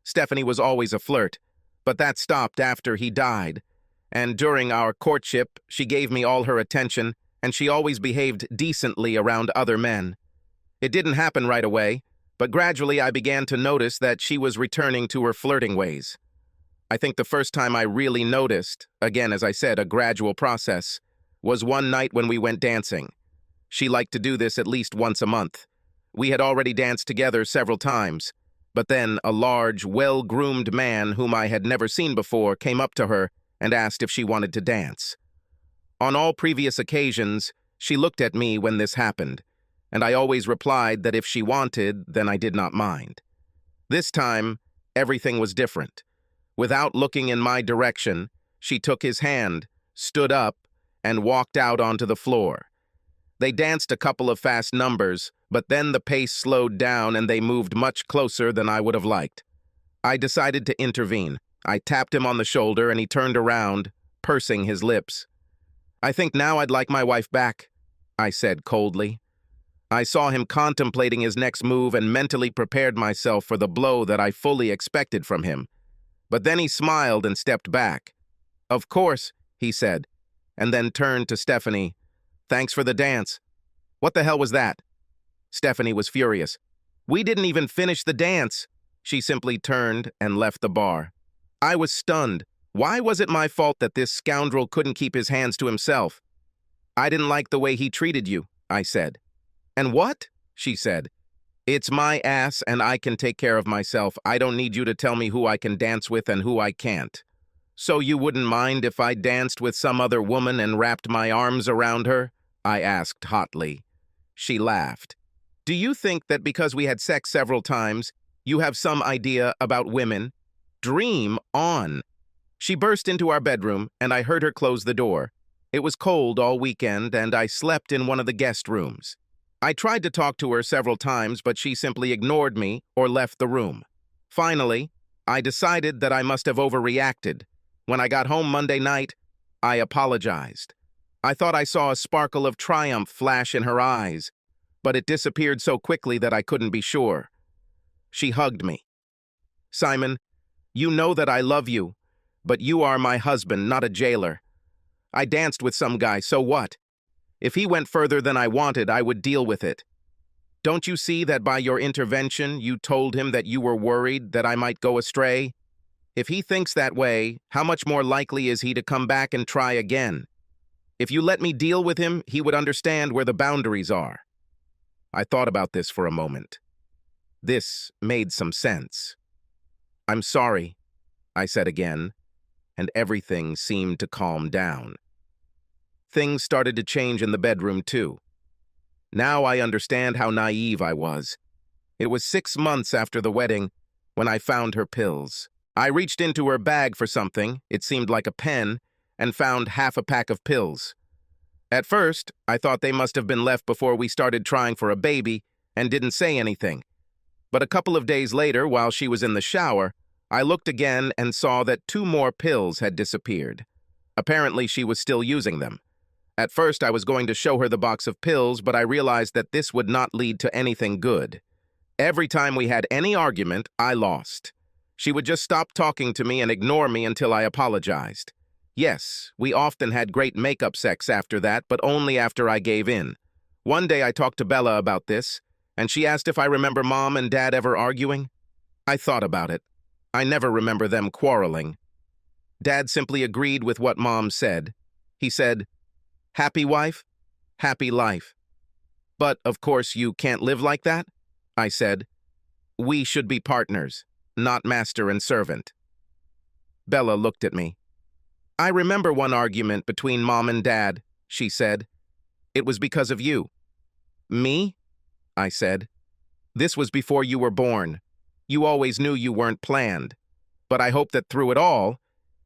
Stephanie was always a flirt, but that stopped after he died. And during our courtship, she gave me all her attention, and she always behaved decently around other men. It didn't happen right away, but gradually I began to notice that she was returning to her flirting ways. I think the first time I really noticed, again, as I said, a gradual process, was one night when we went dancing. She liked to do this at least once a month. We had already danced together several times, but then a large, well-groomed man whom I had never seen before came up to her and asked if she wanted to dance. On all previous occasions, she looked at me when this happened, and I always replied that if she wanted, then I did not mind. This time, everything was different. Without looking in my direction, she took his hand, stood up, and walked out onto the floor. They danced a couple of fast numbers, but then the pace slowed down and they moved much closer than I would have liked. I decided to intervene. I tapped him on the shoulder and he turned around, pursing his lips. "I think now I'd like my wife back," I said coldly. I saw him contemplating his next move and mentally prepared myself for the blow that I fully expected from him. But then he smiled and stepped back. "Of course," he said, and then turned to Stephanie. "Thanks for the dance." "What the hell was that?" Stephanie was furious. "We didn't even finish the dance." She simply turned and left the bar. I was stunned. Why was it my fault that this scoundrel couldn't keep his hands to himself? "I didn't like the way he treated you," I said. "And what?" she said. "It's my ass and I can take care of myself. I don't need you to tell me who I can dance with and who I can't." "So you wouldn't mind if I danced with some other woman and wrapped my arms around her?" I asked hotly. She laughed. "Do you think that because we had sex several times, you have some idea about women? Dream on." She burst into our bedroom, and I heard her close the door. It was cold all weekend, and I slept in one of the guest rooms. I tried to talk to her several times, but she simply ignored me or left the room. Finally, I decided that I must have overreacted. When I got home Monday night, I apologized. I thought I saw a sparkle of triumph flash in her eyes, but it disappeared so quickly that I couldn't be sure. She hugged me. "Simon, you know that I love you, but you are my husband, not a jailer. I danced with some guy, so what? If he went further than I wanted, I would deal with it. Don't you see that by your intervention, you told him that you were worried that I might go astray? If he thinks that way, how much more likely is he to come back and try again? If you let me deal with him, he would understand where the boundaries are." I thought about this for a moment. This made some sense. "I'm sorry," I said again, and everything seemed to calm down. Things started to change in the bedroom, too. Now I understand how naive I was. It was 6 months after the wedding when I found her pills. I reached into her bag for something, it seemed like a pen, and found half a pack of pills. At first, I thought they must have been left before we started trying for a baby and didn't say anything. But a couple of days later, while she was in the shower, I looked again and saw that 2 more pills had disappeared. Apparently, she was still using them. At first, I was going to show her the box of pills, but I realized that this would not lead to anything good. Every time we had any argument, I lost. She would just stop talking to me and ignore me until I apologized. Yes, we often had great make-up sex after that, but only after I gave in. One day I talked to Bella about this, and she asked if I remember Mom and Dad ever arguing. I thought about it. I never remember them quarreling. Dad simply agreed with what Mom said. He said, "Happy wife, happy life." "But, of course, you can't live like that," I said. "We should be partners, not master and servant." Bella looked at me. "I remember one argument between Mom and Dad," she said. "It was because of you." "Me?" I said. "This was before you were born. You always knew you weren't planned. But I hope that through it all,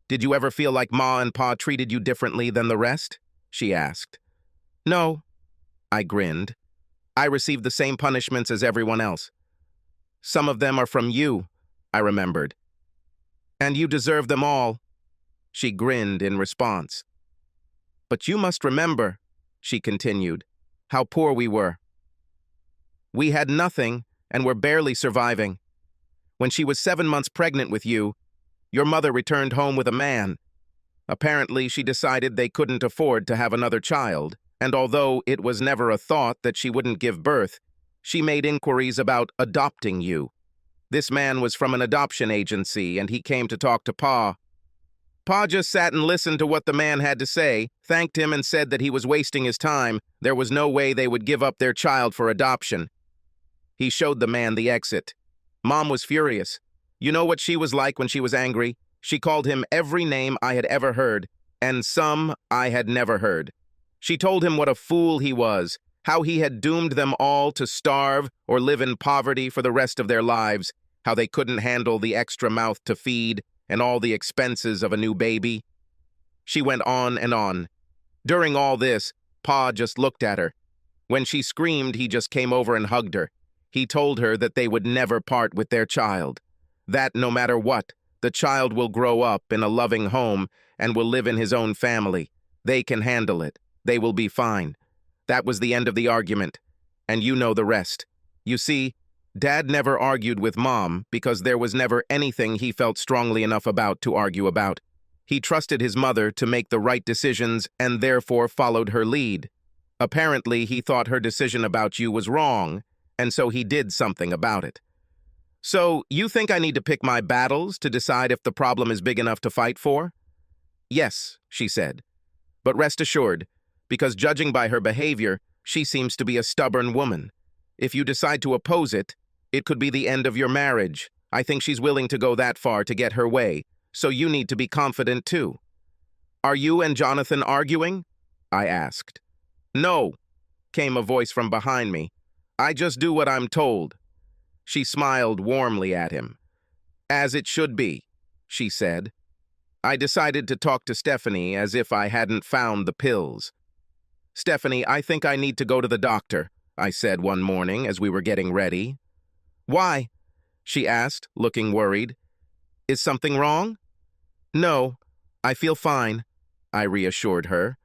Did you ever feel like Ma and Pa treated you differently than the rest? She asked. No, I grinned. I received the same punishments as everyone else. Some of them are from you, I remembered. And you deserve them all. She grinned in response. But you must remember, she continued, how poor we were. We had nothing and were barely surviving. When she was 7 months pregnant with you, your mother returned home with a man. Apparently, she decided they couldn't afford to have another child, and although it was never a thought that she wouldn't give birth, she made inquiries about adopting you. This man was from an adoption agency, and he came to talk to Pa. Pa just sat and listened to what the man had to say, thanked him and said that he was wasting his time. There was no way they would give up their child for adoption. He showed the man the exit. Mom was furious. You know what she was like when she was angry? She called him every name I had ever heard, and some I had never heard. She told him what a fool he was, how he had doomed them all to starve or live in poverty for the rest of their lives, how they couldn't handle the extra mouth to feed and all the expenses of a new baby. She went on and on. During all this, Pa just looked at her. When she screamed, he just came over and hugged her. He told her that they would never part with their child, that no matter what, the child will grow up in a loving home and will live in his own family. They can handle it. They will be fine. That was the end of the argument, and you know the rest. You see, Dad never argued with Mom because there was never anything he felt strongly enough about to argue about. He trusted his mother to make the right decisions and therefore followed her lead. Apparently, he thought her decision about you was wrong, and so he did something about it. So, you think I need to pick my battles to decide if the problem is big enough to fight for? Yes, she said. But rest assured, because judging by her behavior, she seems to be a stubborn woman. If you decide to oppose it, it could be the end of your marriage. I think she's willing to go that far to get her way, so you need to be confident too. Are you and Jonathan arguing? I asked. No, came a voice from behind me. I just do what I'm told. She smiled warmly at him. As it should be, she said. I decided to talk to Stephanie as if I hadn't found the pills. Stephanie, I think I need to go to the doctor, I said one morning as we were getting ready. Why? She asked, looking worried. Is something wrong? No, I feel fine, I reassured her.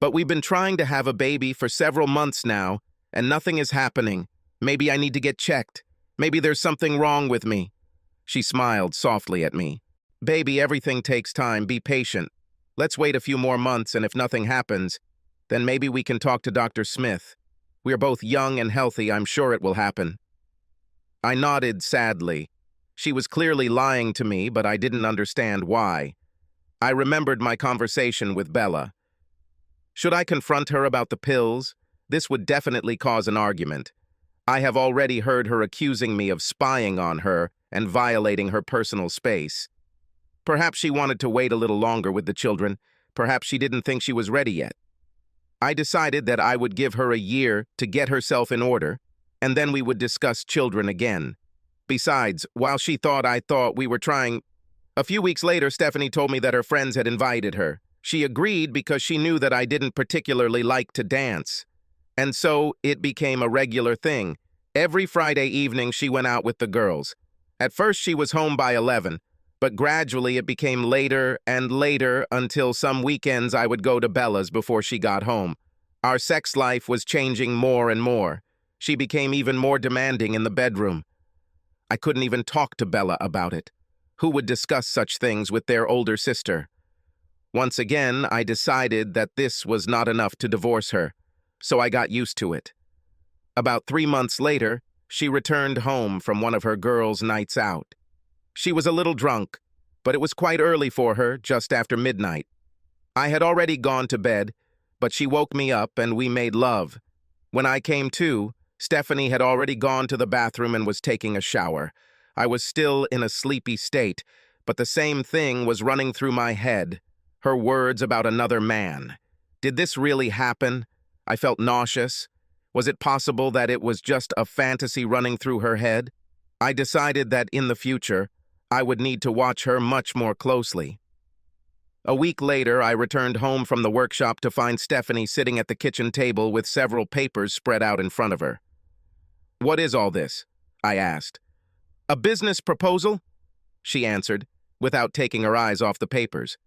But we've been trying to have a baby for several months now, and nothing is happening. Maybe I need to get checked. Maybe there's something wrong with me. She smiled softly at me. Baby, everything takes time. Be patient. Let's wait a few more months, and if nothing happens, then maybe we can talk to Dr. Smith. We're both young and healthy. I'm sure it will happen. I nodded sadly. She was clearly lying to me, but I didn't understand why. I remembered my conversation with Bella. Should I confront her about the pills? This would definitely cause an argument. I have already heard her accusing me of spying on her and violating her personal space. Perhaps she wanted to wait a little longer with the children. Perhaps she didn't think she was ready yet. I decided that I would give her a year to get herself in order, and then we would discuss children again. Besides, while she thought I thought we were trying... A few weeks later, Stephanie told me that her friends had invited her. She agreed because she knew that I didn't particularly like to dance. And so it became a regular thing. Every Friday evening she went out with the girls. At first she was home by 11, but gradually it became later and later until some weekends I would go to Bella's before she got home. Our sex life was changing more and more. She became even more demanding in the bedroom. I couldn't even talk to Bella about it. Who would discuss such things with their older sister? Once again, I decided that this was not enough to divorce her, so I got used to it. About 3 months later, she returned home from one of her girls' nights out. She was a little drunk, but it was quite early for her, just after midnight. I had already gone to bed, but she woke me up and we made love. When I came to, Stephanie had already gone to the bathroom and was taking a shower. I was still in a sleepy state, but the same thing was running through my head. Her words about another man. Did this really happen? I felt nauseous. Was it possible that it was just a fantasy running through her head? I decided that in the future, I would need to watch her much more closely. A week later, I returned home from the workshop to find Stephanie sitting at the kitchen table with several papers spread out in front of her. "What is all this?" I asked. "A business proposal?" she answered, without taking her eyes off the papers.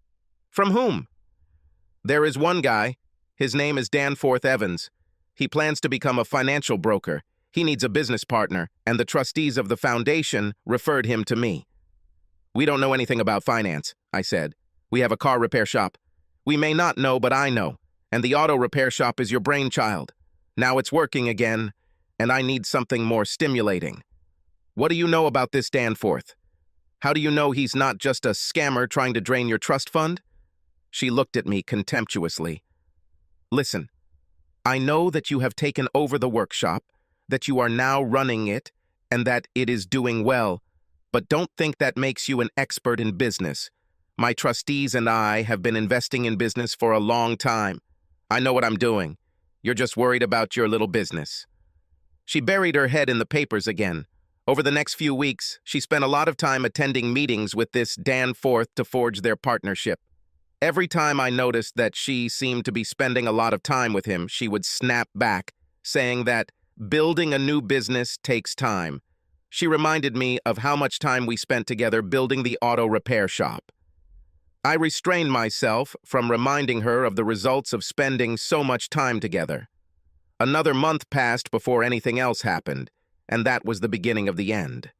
"From whom?" "There is one guy. His name is Danforth Evans. He plans to become a financial broker. He needs a business partner, and the trustees of the foundation referred him to me." "We don't know anything about finance," I said. "We have a car repair shop. We may not know, but I know, and the auto repair shop is your brainchild. Now it's working again, and I need something more stimulating. What do you know about this Danforth? How do you know he's not just a scammer trying to drain your trust fund?" She looked at me contemptuously. "Listen, I know that you have taken over the workshop, that you are now running it, and that it is doing well, but don't think that makes you an expert in business. My trustees and I have been investing in business for a long time. I know what I'm doing. You're just worried about your little business." She buried her head in the papers again. Over the next few weeks, she spent a lot of time attending meetings with this Danforth to forge their partnership. Every time I noticed that she seemed to be spending a lot of time with him, she would snap back, saying that building a new business takes time. She reminded me of how much time we spent together building the auto repair shop. I restrained myself from reminding her of the results of spending so much time together. Another month passed before anything else happened, and that was the beginning of the end.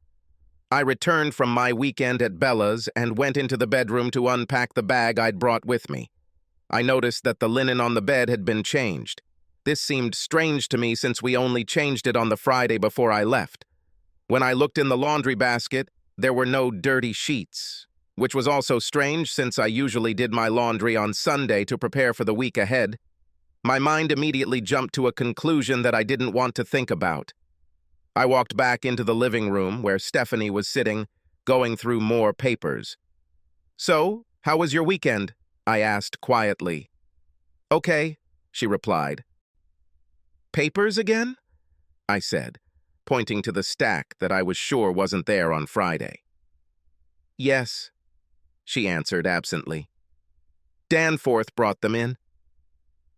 I returned from my weekend at Bella's and went into the bedroom to unpack the bag I'd brought with me. I noticed that the linen on the bed had been changed. This seemed strange to me since we only changed it on the Friday before I left. When I looked in the laundry basket, there were no dirty sheets, which was also strange since I usually did my laundry on Sunday to prepare for the week ahead. My mind immediately jumped to a conclusion that I didn't want to think about. I walked back into the living room where Stephanie was sitting, going through more papers. "So, how was your weekend?" I asked quietly. "Okay," she replied. "Papers again?" I said, pointing to the stack that I was sure wasn't there on Friday. "Yes," she answered absently. "Danforth brought them in."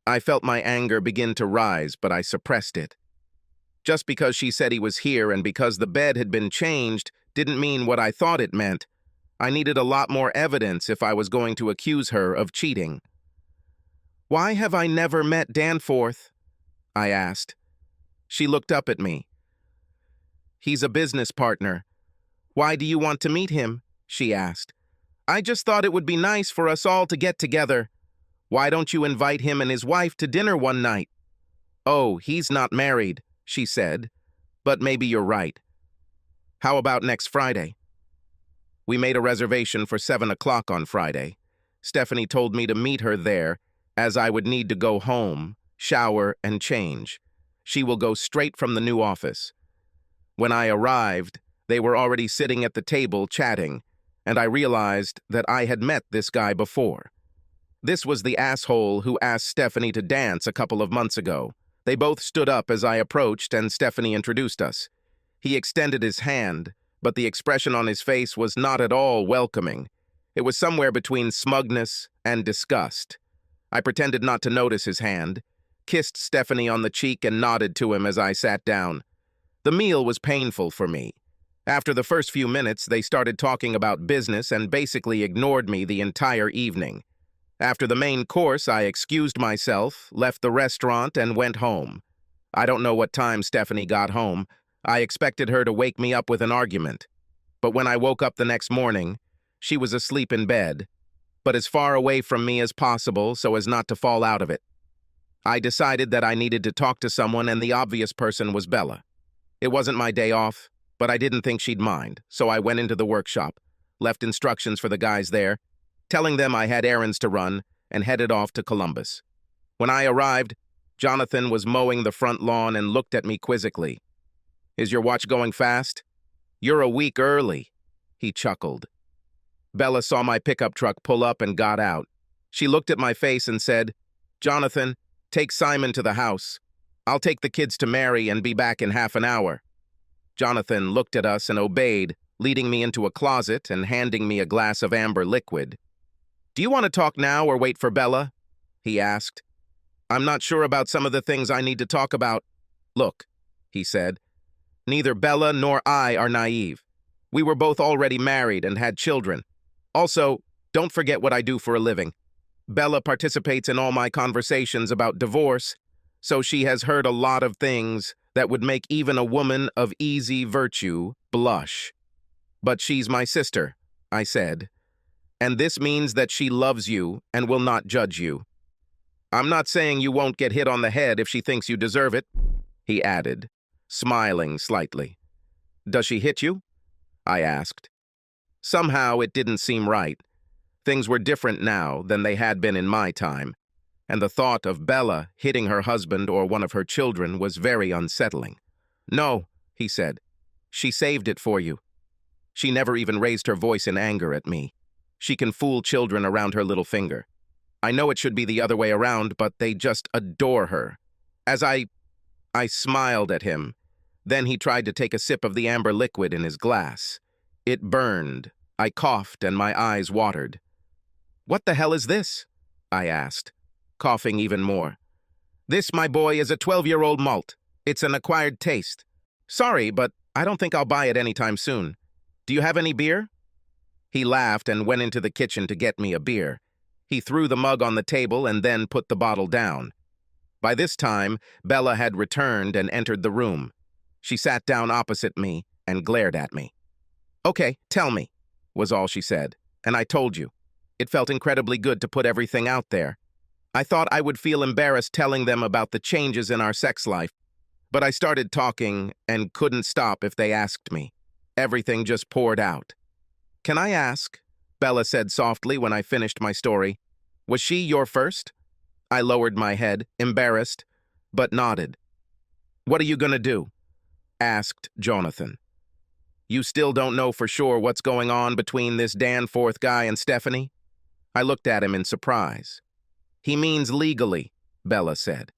I felt my anger begin to rise, but I suppressed it. Just because she said he was here and because the bed had been changed didn't mean what I thought it meant. I needed a lot more evidence if I was going to accuse her of cheating. "Why have I never met Danforth?" I asked. She looked up at me. "He's a business partner. Why do you want to meet him?" she asked. "I just thought it would be nice for us all to get together. Why don't you invite him and his wife to dinner one night?" "Oh, he's not married," she said, "but maybe you're right. How about next Friday?" We made a reservation for 7 o'clock on Friday. Stephanie told me to meet her there, as I would need to go home, shower, and change. She will go straight from the new office. When I arrived, they were already sitting at the table chatting, and I realized that I had met this guy before. This was the asshole who asked Stephanie to dance a couple of months ago. They both stood up as I approached, and Stephanie introduced us. He extended his hand, but the expression on his face was not at all welcoming. It was somewhere between smugness and disgust. I pretended not to notice his hand, kissed Stephanie on the cheek, and nodded to him as I sat down. The meal was painful for me. After the first few minutes, they started talking about business and basically ignored me the entire evening. After the main course, I excused myself, left the restaurant, and went home. I don't know what time Stephanie got home. I expected her to wake me up with an argument. But when I woke up the next morning, she was asleep in bed, but as far away from me as possible so as not to fall out of it. I decided that I needed to talk to someone, and the obvious person was Bella. It wasn't my day off, but I didn't think she'd mind, so I went into the workshop, left instructions for the guys there, telling them I had errands to run, and headed off to Columbus. When I arrived, Jonathan was mowing the front lawn and looked at me quizzically. "Is your watch going fast?" "You're a week early," he chuckled. Bella saw my pickup truck pull up and got out. She looked at my face and said, "Jonathan, take Simon to the house. I'll take the kids to Mary and be back in half an hour." Jonathan looked at us and obeyed, leading me into a closet and handing me a glass of amber liquid. "Do you want to talk now or wait for Bella?" he asked. "I'm not sure about some of the things I need to talk about." "Look," he said, "neither Bella nor I are naive. We were both already married and had children. Also, don't forget what I do for a living. Bella participates in all my conversations about divorce, so she has heard a lot of things that would make even a woman of easy virtue blush. But she's my sister," I said, "and this means that she loves you and will not judge you. I'm not saying you won't get hit on the head if she thinks you deserve it," he added, smiling slightly. "Does she hit you?" I asked. Somehow it didn't seem right. Things were different now than they had been in my time, and the thought of Bella hitting her husband or one of her children was very unsettling. "No," he said. "She saved it for you." She never even raised her voice in anger at me. She can fool children around her little finger. I know it should be the other way around, but they just adore her. As I smiled at him. Then he tried to take a sip of the amber liquid in his glass. It burned. I coughed and my eyes watered. "What the hell is this?" I asked, coughing even more. "This, my boy, is a 12-year-old malt. It's an acquired taste. Sorry, but I don't think I'll buy it anytime soon. Do you have any beer?" He laughed and went into the kitchen to get me a beer. He threw the mug on the table and then put the bottle down. By this time, Bella had returned and entered the room. She sat down opposite me and glared at me. "Okay, tell me," was all she said, and I told you. It felt incredibly good to put everything out there. I thought I would feel embarrassed telling them about the changes in our sex life, but I started talking and couldn't stop if they asked me. Everything just poured out. "Can I ask?" Bella said softly when I finished my story. "Was she your first?" I lowered my head, embarrassed, but nodded. "What are you gonna do?" asked Jonathan. "You still don't know for sure what's going on between this Danforth guy and Stephanie?" I looked at him in surprise. "He means legally," Bella said.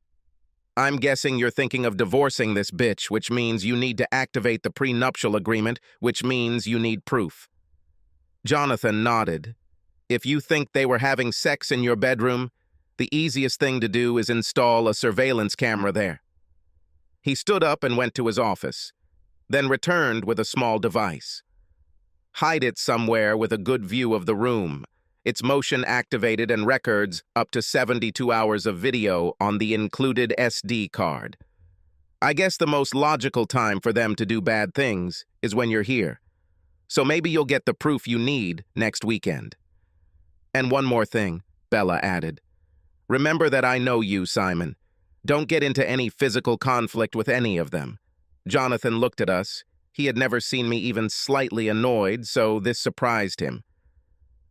"I'm guessing you're thinking of divorcing this bitch, which means you need to activate the prenuptial agreement, which means you need proof." Jonathan nodded. "If you think they were having sex in your bedroom, the easiest thing to do is install a surveillance camera there." He stood up and went to his office, then returned with a small device. "Hide it somewhere with a good view of the room. It's motion-activated and records up to 72 hours of video on the included SD card. I guess the most logical time for them to do bad things is when you're here. So maybe you'll get the proof you need next weekend." "And one more thing," Bella added. "Remember that I know you, Simon. Don't get into any physical conflict with any of them." Jonathan looked at us. He had never seen me even slightly annoyed, so this surprised him.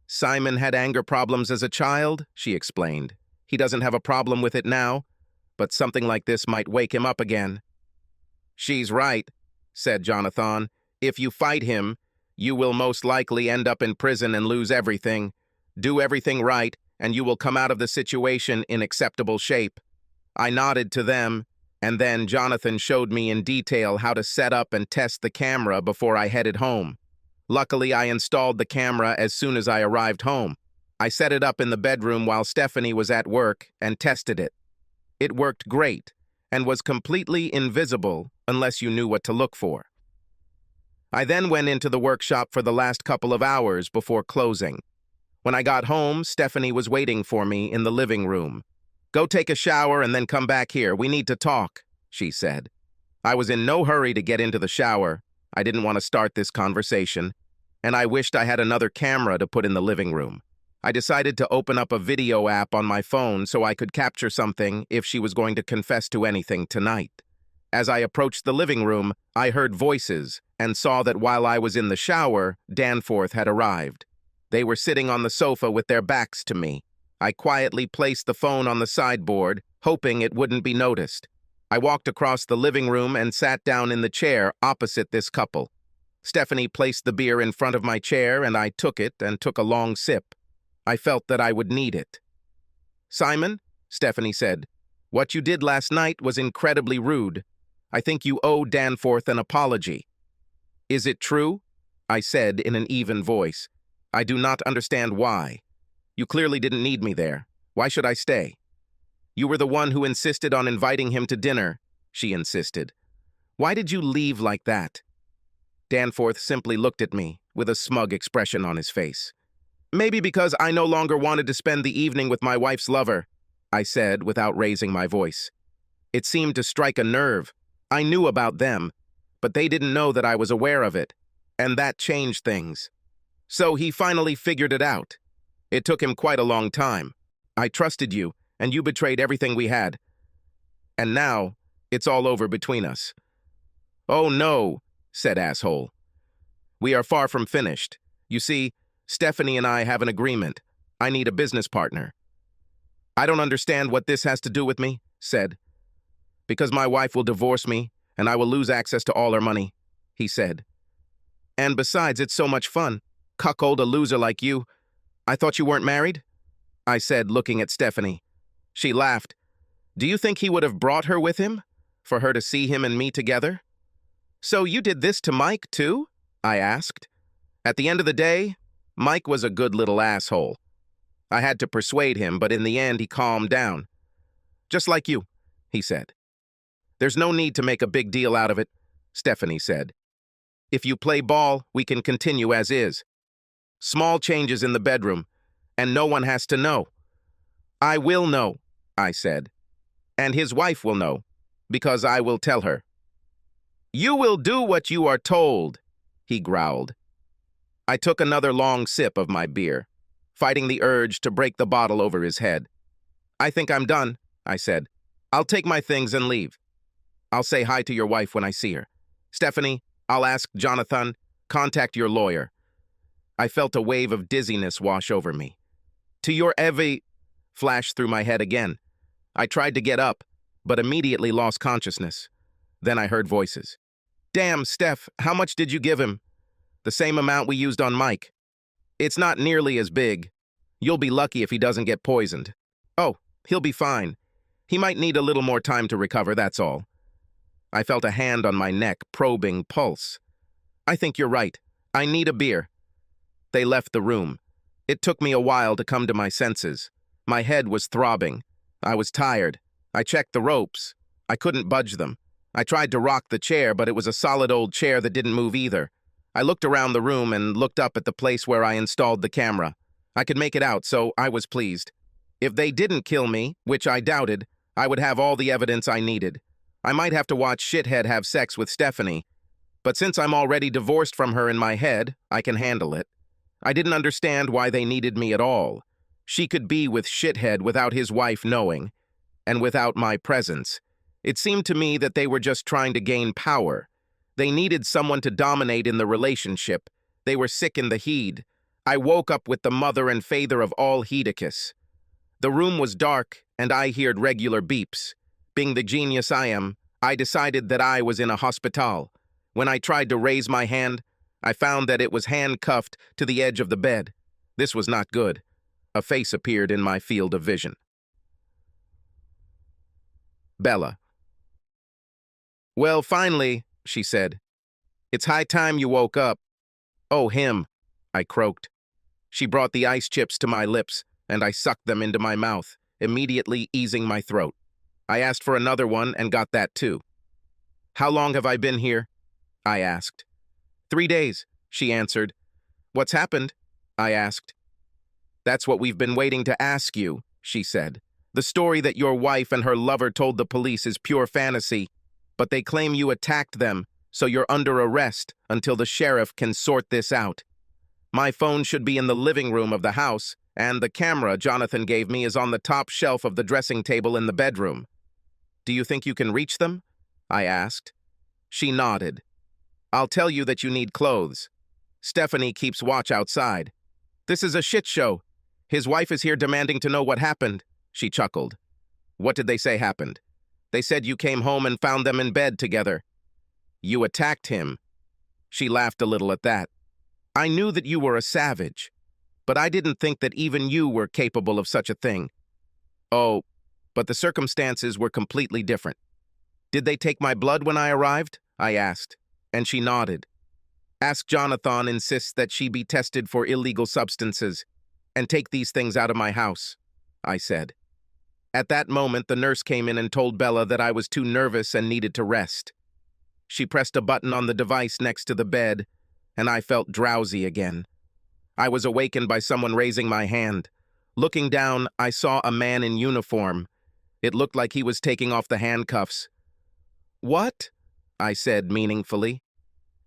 "Simon had anger problems as a child," she explained. "He doesn't have a problem with it now, but something like this might wake him up again." "She's right," said Jonathan. "If you fight him, you will most likely end up in prison and lose everything. Do everything right, and you will come out of the situation in acceptable shape." I nodded to them, and then Jonathan showed me in detail how to set up and test the camera before I headed home. Luckily, I installed the camera as soon as I arrived home. I set it up in the bedroom while Stephanie was at work and tested it. It worked great and was completely invisible unless you knew what to look for. I then went into the workshop for the last couple of hours before closing. When I got home, Stephanie was waiting for me in the living room. "Go take a shower and then come back here. We need to talk," she said. I was in no hurry to get into the shower. I didn't want to start this conversation, and I wished I had another camera to put in the living room. I decided to open up a video app on my phone so I could capture something if she was going to confess to anything tonight. As I approached the living room, I heard voices and saw that while I was in the shower, Danforth had arrived. They were sitting on the sofa with their backs to me. I quietly placed the phone on the sideboard, hoping it wouldn't be noticed. I walked across the living room and sat down in the chair opposite this couple. Stephanie placed the beer in front of my chair, and I took it and took a long sip. I felt that I would need it. "Simon," Stephanie said, "what you did last night was incredibly rude. I think you owe Danforth an apology." "Is it true?" I said in an even voice. "I do not understand why." You clearly didn't need me there. Why should I stay? You were the one who insisted on inviting him to dinner, she insisted. Why did you leave like that? Danforth simply looked at me, with a smug expression on his face. Maybe because I no longer wanted to spend the evening with my wife's lover, I said without raising my voice. It seemed to strike a nerve. I knew about them, but they didn't know that I was aware of it, and that changed things. So he finally figured it out. It took him quite a long time. I trusted you, and you betrayed everything we had. And now, it's all over between us. Oh no, said Asshole. We are far from finished. You see, Stephanie and I have an agreement. I need a business partner. I don't understand what this has to do with me, said. Because my wife will divorce me, and I will lose access to all her money, he said. And besides, it's so much fun. Cuckold a loser like you. I thought you weren't married? I said, looking at Stephanie. She laughed. Do you think he would have brought her with him? For her to see him and me together? So you did this to Mike, too? I asked. At the end of the day, Mike was a good little asshole. I had to persuade him, but in the end he calmed down. Just like you, he said. There's no need to make a big deal out of it, Stephanie said. If you play ball, we can continue as is. Small changes in the bedroom, and no one has to know. I will know, I said. And his wife will know, because I will tell her. You will do what you are told, he growled. I took another long sip of my beer, fighting the urge to break the bottle over his head. I think I'm done, I said. I'll take my things and leave. I'll say hi to your wife when I see her. Stephanie, I'll ask Jonathan, contact your lawyer. I felt a wave of dizziness wash over me. To your Evie flashed through my head again. I tried to get up, but immediately lost consciousness. Then I heard voices. Damn, Steph, how much did you give him? The same amount we used on Mike. It's not nearly as big. You'll be lucky if he doesn't get poisoned. Oh, he'll be fine. He might need a little more time to recover, that's all. I felt a hand on my neck, probing pulse. I think you're right. I need a beer. They left the room. It took me a while to come to my senses. My head was throbbing. I was tired. I checked the ropes. I couldn't budge them. I tried to rock the chair, but it was a solid old chair that didn't move either. I looked around the room and looked up at the place where I installed the camera. I could make it out, so I was pleased. If they didn't kill me, which I doubted, I would have all the evidence I needed. I might have to watch Shithead have sex with Stephanie, but since I'm already divorced from her in my head, I can handle it. I didn't understand why they needed me at all. She could be with Shithead without his wife knowing, and without my presence. It seemed to me that they were just trying to gain power. They needed someone to dominate in the relationship. They were sick in the heed. I woke up with the mother and father of all Heedicus. The room was dark, and I heard regular beeps. Being the genius I am, I decided that I was in a hospital. When I tried to raise my hand, I found that it was handcuffed to the edge of the bed. This was not good. A face appeared in my field of vision. Bella. Well, finally, she said. It's high time you woke up. Oh, him, I croaked. She brought the ice chips to my lips, and I sucked them into my mouth, immediately easing my throat. I asked for another one and got that too. How long have I been here? I asked. 3 days, she answered. What's happened? I asked. That's what we've been waiting to ask you, she said. The story that your wife and her lover told the police is pure fantasy, but they claim you attacked them, so you're under arrest until the sheriff can sort this out. My phone should be in the living room of the house, and the camera Jonathan gave me is on the top shelf of the dressing table in the bedroom. Do you think you can reach them? I asked. She nodded. I'll tell you that you need clothes. Stephanie keeps watch outside. This is a shit show. His wife is here demanding to know what happened. She chuckled. What did they say happened? They said you came home and found them in bed together. You attacked him. She laughed a little at that. I knew that you were a savage, but I didn't think that even you were capable of such a thing. Oh, but the circumstances were completely different. Did they take my blood when I arrived? I asked, and she nodded. Ask Jonathan insists that she be tested for illegal substances. and take these things out of my house," I said. At that moment, the nurse came in and told Bella that I was too nervous and needed to rest. She pressed a button on the device next to the bed, and I felt drowsy again. I was awakened by someone raising my hand. Looking down, I saw a man in uniform. It looked like he was taking off the handcuffs. "What?" I said meaningfully.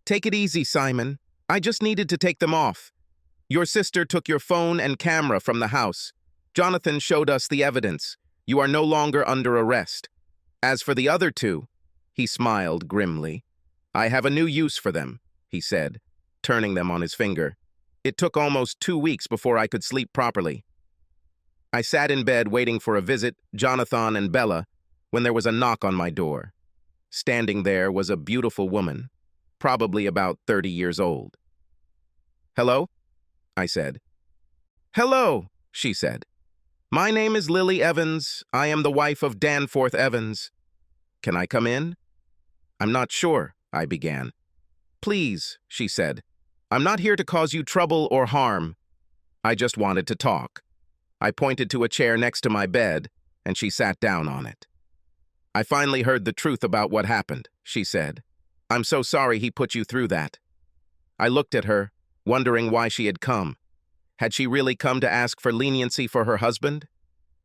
"Take it easy, Simon. I just needed to take them off. Your sister took your phone and camera from the house. Jonathan showed us the evidence. You are no longer under arrest. As for the other two," he smiled grimly, "I have a new use for them," he said, turning them on his finger. It took almost 2 weeks before I could sleep properly. I sat in bed waiting for a visit, Jonathan and Bella, when there was a knock on my door. Standing there was a beautiful woman, probably about 30 years old. "Hello?" I said. "Hello," she said. "My name is Lily Evans. I am the wife of Danforth Evans. Can I come in?" "I'm not sure," I began. "Please," she said. "I'm not here to cause you trouble or harm. I just wanted to talk." I pointed to a chair next to my bed, and she sat down on it. "I finally heard the truth about what happened," she said. "I'm so sorry he put you through that." I looked at her, wondering why she had come. Had she really come to ask for leniency for her husband?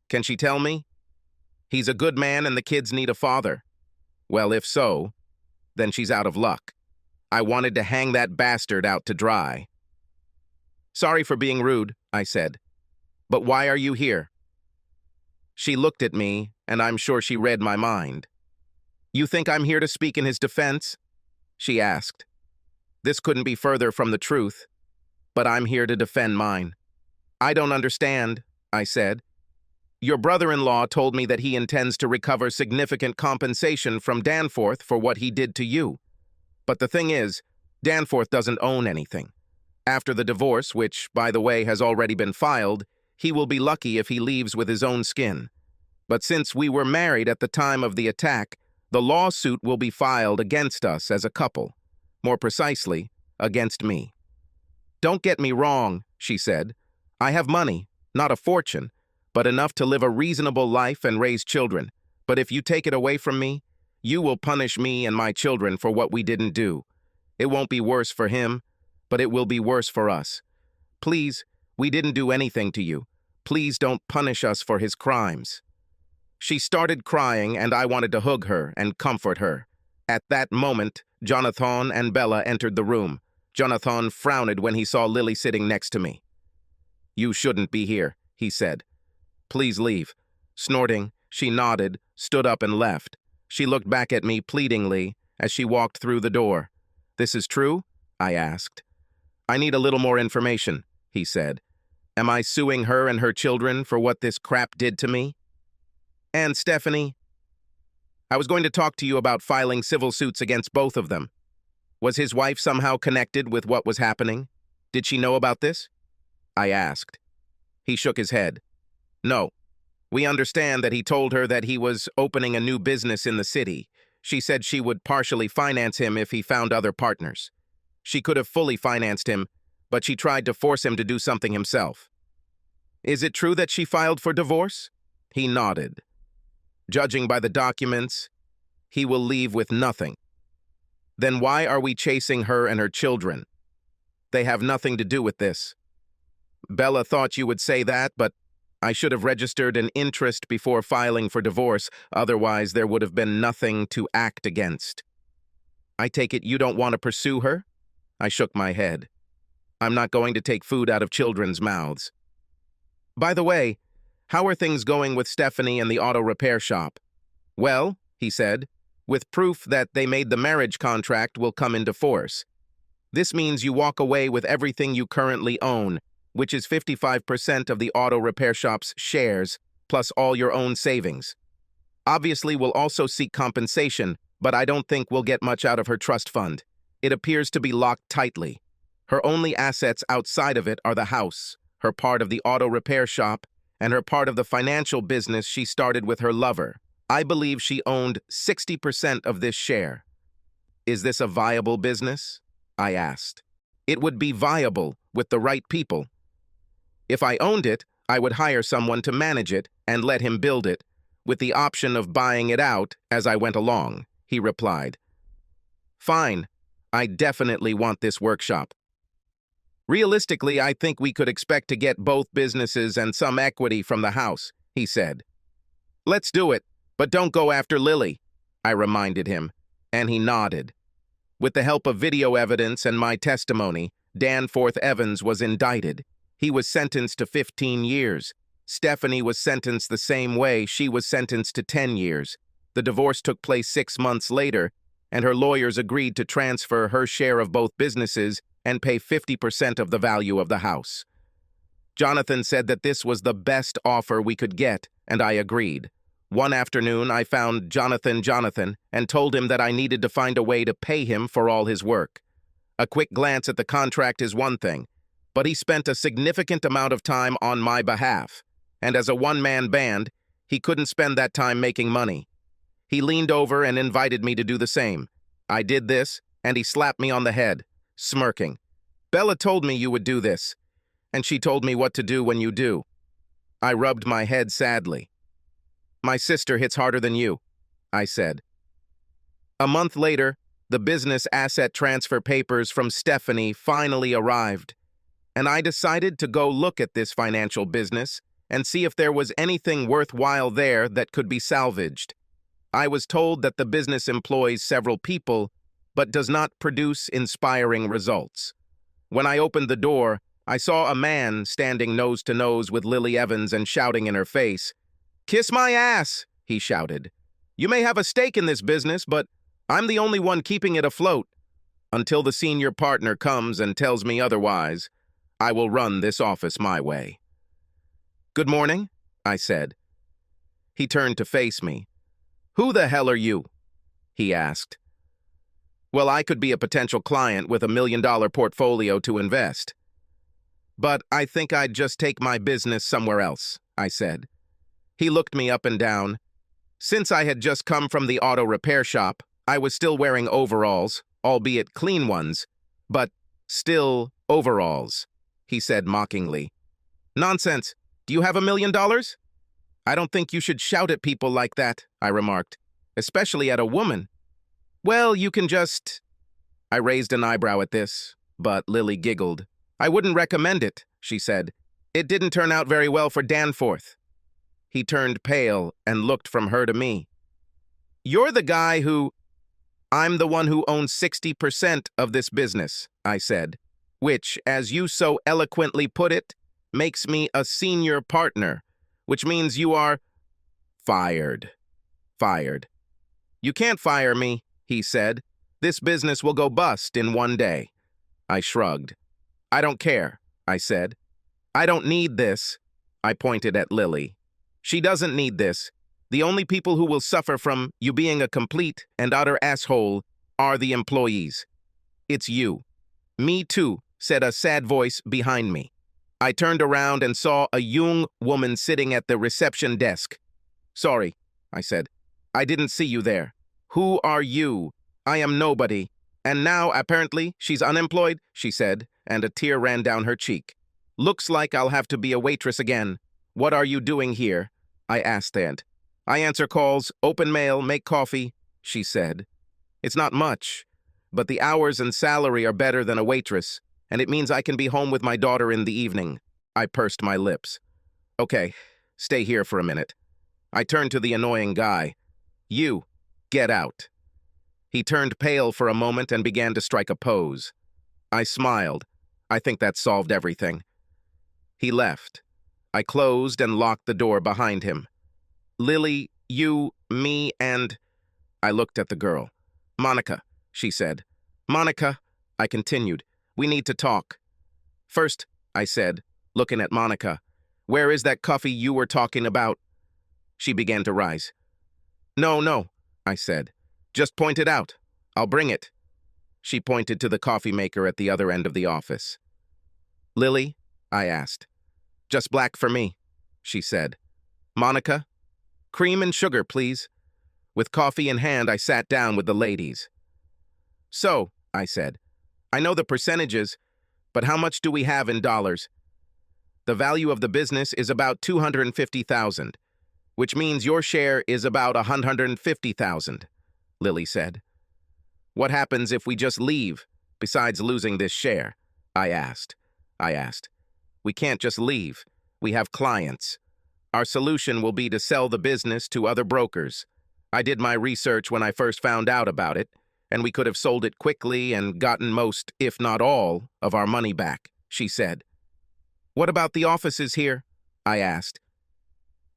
Can she tell me? He's a good man and the kids need a father. Well, if so, then she's out of luck. I wanted to hang that bastard out to dry. "Sorry for being rude," I said. "But why are you here?" She looked at me, and I'm sure she read my mind. "You think I'm here to speak in his defense?" she asked. This couldn't be further from the truth, but I'm here to defend mine. "I don't understand," I said. "Your brother-in-law told me that he intends to recover significant compensation from Danforth for what he did to you. But the thing is, Danforth doesn't own anything. After the divorce, which, by the way, has already been filed, he will be lucky if he leaves with his own skin. But since we were married at the time of the attack, the lawsuit will be filed against us as a couple. More precisely, against me. Don't get me wrong," she said. "I have money, not a fortune, but enough to live a reasonable life and raise children. But if you take it away from me, you will punish me and my children for what we didn't do. It won't be worse for him, but it will be worse for us. Please, we didn't do anything to you. Please don't punish us for his crimes." She started crying, and I wanted to hug her and comfort her. At that moment, Jonathan and Bella entered the room. Jonathan frowned when he saw Lily sitting next to me. "You shouldn't be here," he said. "Please leave." Snorting, she nodded, stood up and left. She looked back at me pleadingly as she walked through the door. "This is true?" I asked. "I need a little more information," he said. "Am I suing her and her children for what this crap did to me?" "And Stephanie, I was going to talk to you about filing civil suits against both of them. Was his wife somehow connected with what was happening? Did she know about this?" I asked. He shook his head. "No. We understand that he told her that he was opening a new business in the city. She said she would partially finance him if he found other partners. She could have fully financed him, but she tried to force him to do something himself." "Is it true that she filed for divorce?" He nodded. "Judging by the documents, he will leave with nothing." "Then why are we chasing her and her children? They have nothing to do with this." "Bella thought you would say that, but I should have registered an interest before filing for divorce, otherwise there would have been nothing to act against." "I take it you don't want to pursue her?" I shook my head. "I'm not going to take food out of children's mouths." "By the way, how are things going with Stephanie and the auto repair shop?" "Well," he said, "with proof that they made the marriage contract will come into force. This means you walk away with everything you currently own, which is 55% of the auto repair shop's shares, plus all your own savings. Obviously, we'll also seek compensation, but I don't think we'll get much out of her trust fund. It appears to be locked tightly. Her only assets outside of it are the house, her part of the auto repair shop, and her part of the financial business she started with her lover. I believe she owned 60% of this share." "Is this a viable business?" I asked. "It would be viable with the right people." If I owned it, I would hire someone to manage it and let him build it, with the option of buying it out as I went along, he replied. Fine, I definitely want this workshop. Realistically, I think we could expect to get both businesses and some equity from the house, he said. Let's do it, but don't go after Lily, I reminded him, and he nodded. With the help of video evidence and my testimony, Danforth Evans was indicted. He was sentenced to 15 years. Stephanie was sentenced the same way. She was sentenced to 10 years. The divorce took place 6 months later, and her lawyers agreed to transfer her share of both businesses and pay 50% of the value of the house. Jonathan said that this was the best offer we could get, and I agreed. One afternoon, I found Jonathan and told him that I needed to find a way to pay him for all his work. A quick glance at the contract is one thing, but he spent a significant amount of time on my behalf, and as a one-man band, he couldn't spend that time making money. He leaned over and invited me to do the same. I did this, and he slapped me on the head, smirking. Bella told me you would do this, and she told me what to do when you do. I rubbed my head sadly. My sister hits harder than you, I said. A month later, the business asset transfer papers from Stephanie finally arrived, and I decided to go look at this financial business and see if there was anything worthwhile there that could be salvaged. I was told that the business employs several people, but does not produce inspiring results. When I opened the door, I saw a man standing nose to nose with Lily Evans and shouting in her face. "Kiss my ass," he shouted. "You may have a stake in this business, but I'm the only one keeping it afloat. Until the senior partner comes and tells me otherwise, I will run this office my way." "Good morning," I said. He turned to face me. "Who the hell are you?" he asked. "Well, I could be a potential client with $1 million portfolio to invest. But I think I'd just take my business somewhere else," I said. He looked me up and down. Since I had just come from the auto repair shop, I was still wearing overalls, albeit clean ones, but still overalls, he said mockingly. "Nonsense. Do you have $1 million? I don't think you should shout at people like that," I remarked, "especially at a woman." "Well, you can just—" I raised an eyebrow at this, but Lily giggled. "I wouldn't recommend it," she said. "It didn't turn out very well for Danforth." He turned pale and looked from her to me. "You're the guy who—" "I'm the one who owns 60% of this business," I said, "which, as you so eloquently put it, makes me a senior partner, which means you are fired." "Fired." "You can't fire me," he said. "This business will go bust in one day." I shrugged. "I don't care," I said. "I don't need this." I pointed at Lily. "She doesn't need this. The only people who will suffer from you being a complete and utter asshole are the employees. It's you." "Me too," said a sad voice behind me. I turned around and saw a young woman sitting at the reception desk. "Sorry," I said. "I didn't see you there." "Who are you?" "I am nobody. And now, apparently, she's unemployed," she said, and a tear ran down her cheek. "Looks like I'll have to be a waitress again." "What are you doing here?" I asked Aunt. "I answer calls, open mail, make coffee," she said. "It's not much, but the hours and salary are better than a waitress, and it means I can be home with my daughter in the evening." I pursed my lips. "Okay, stay here for a minute." I turned to the annoying guy. "You, get out." He turned pale for a moment and began to strike a pose. I smiled. I think that solved everything. He left. I closed and locked the door behind him. "Lily, you, me, and—" I looked at the girl. "Monica," she said. "Monica," I continued, "we need to talk." "First," I said, looking at Monica, "where is that coffee you were talking about?" She began to rise. No, I said. "Just point it out. I'll bring it." She pointed to the coffee maker at the other end of the office. "Lily?" I asked. "Just black for me," she said. "Monica? Cream and sugar, please." With coffee in hand, I sat down with the ladies. "So," I said, "I know the percentages, but how much do we have in dollars?" The value of the business is about 250,000, which means your share is about 150,000, Lily said. What happens if we just leave, besides losing this share? I asked. We can't just leave. We have clients. Our solution will be to sell the business to other brokers. I did my research when I first found out about it, and we could have sold it quickly and gotten most, if not all, of our money back, she said. What about the offices here? I asked.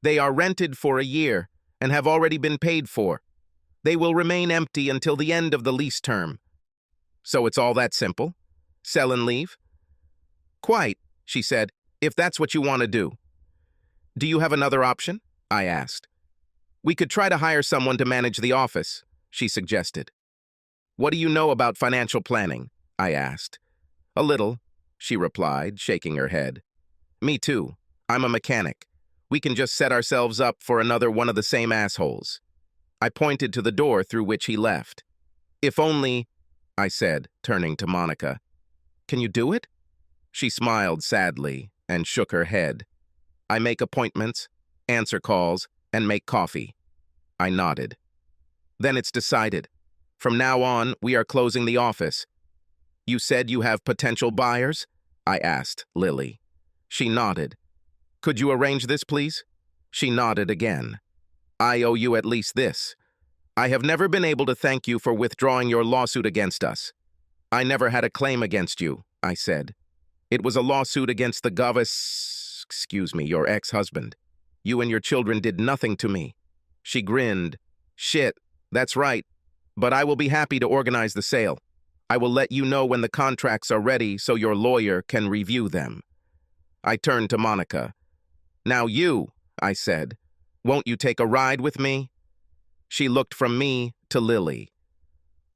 They are rented for a year and have already been paid for. They will remain empty until the end of the lease term. So it's all that simple? Sell and leave? Quite, she said, if that's what you want to do. Do you have another option? I asked. We could try to hire someone to manage the office, she suggested. What do you know about financial planning? I asked. A little, she replied, shaking her head. Me too. I'm a mechanic. We can just set ourselves up for another one of the same assholes. I pointed to the door through which he left. If only, I said, turning to Monica. Can you do it? She smiled sadly and shook her head. I make appointments, answer calls, and make coffee. I nodded. Then it's decided. From now on, we are closing the office. You said you have potential buyers? I asked Lily. She nodded. Could you arrange this, please? She nodded again. I owe you at least this. I have never been able to thank you for withdrawing your lawsuit against us. I never had a claim against you, I said. It was a lawsuit against the your ex-husband. You and your children did nothing to me. She grinned. Shit, that's right. But I will be happy to organize the sale. I will let you know when the contracts are ready so your lawyer can review them. I turned to Monica. Now you, I said, won't you take a ride with me? She looked from me to Lily.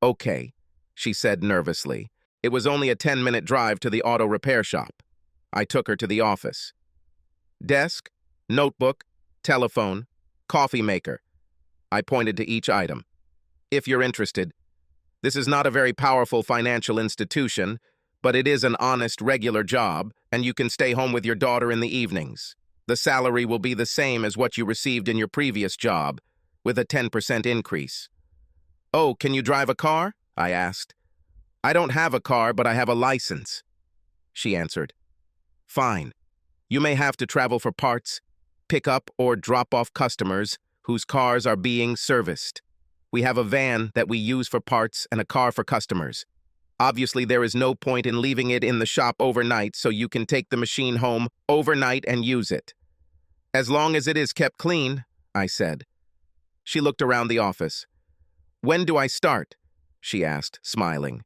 Okay, she said nervously. It was only a 10-minute drive to the auto repair shop. I took her to the office. Desk, notebook, telephone, coffee maker. I pointed to each item. If you're interested, this is not a very powerful financial institution, but it is an honest, regular job, and you can stay home with your daughter in the evenings. The salary will be the same as what you received in your previous job, with a 10% increase. Oh, can you drive a car? I asked. I don't have a car, but I have a license, she answered. Fine. You may have to travel for parts, pick up or drop off customers whose cars are being serviced. We have a van that we use for parts and a car for customers. Obviously, there is no point in leaving it in the shop overnight, so you can take the machine home overnight and use it. As long as it is kept clean, I said. She looked around the office. When do I start? She asked, smiling.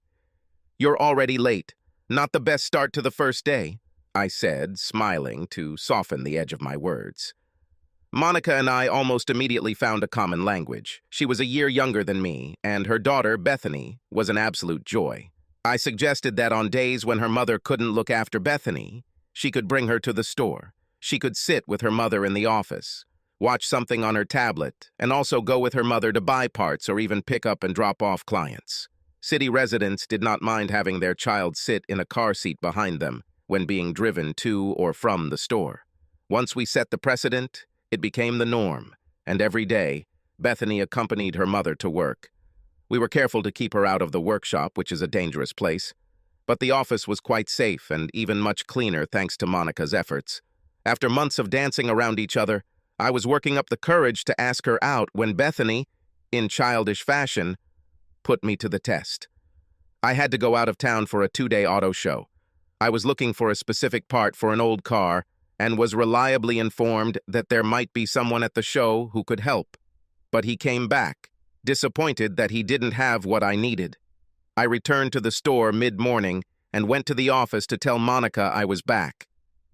You're already late. Not the best start to the first day, I said, smiling to soften the edge of my words. Monica and I almost immediately found a common language. She was a year younger than me, and her daughter, Bethany, was an absolute joy. I suggested that on days when her mother couldn't look after Bethany, she could bring her to the store. She could sit with her mother in the office, watch something on her tablet, and also go with her mother to buy parts or even pick up and drop off clients. City residents did not mind having their child sit in a car seat behind them when being driven to or from the store. Once we set the precedent, it became the norm, and every day, Bethany accompanied her mother to work. We were careful to keep her out of the workshop, which is a dangerous place, but the office was quite safe and even much cleaner thanks to Monica's efforts. After months of dancing around each other, I was working up the courage to ask her out when Bethany, in childish fashion, put me to the test. I had to go out of town for a 2-day auto show. I was looking for a specific part for an old car and was reliably informed that there might be someone at the show who could help. But he came back, disappointed that he didn't have what I needed. I returned to the store mid-morning and went to the office to tell Monica I was back.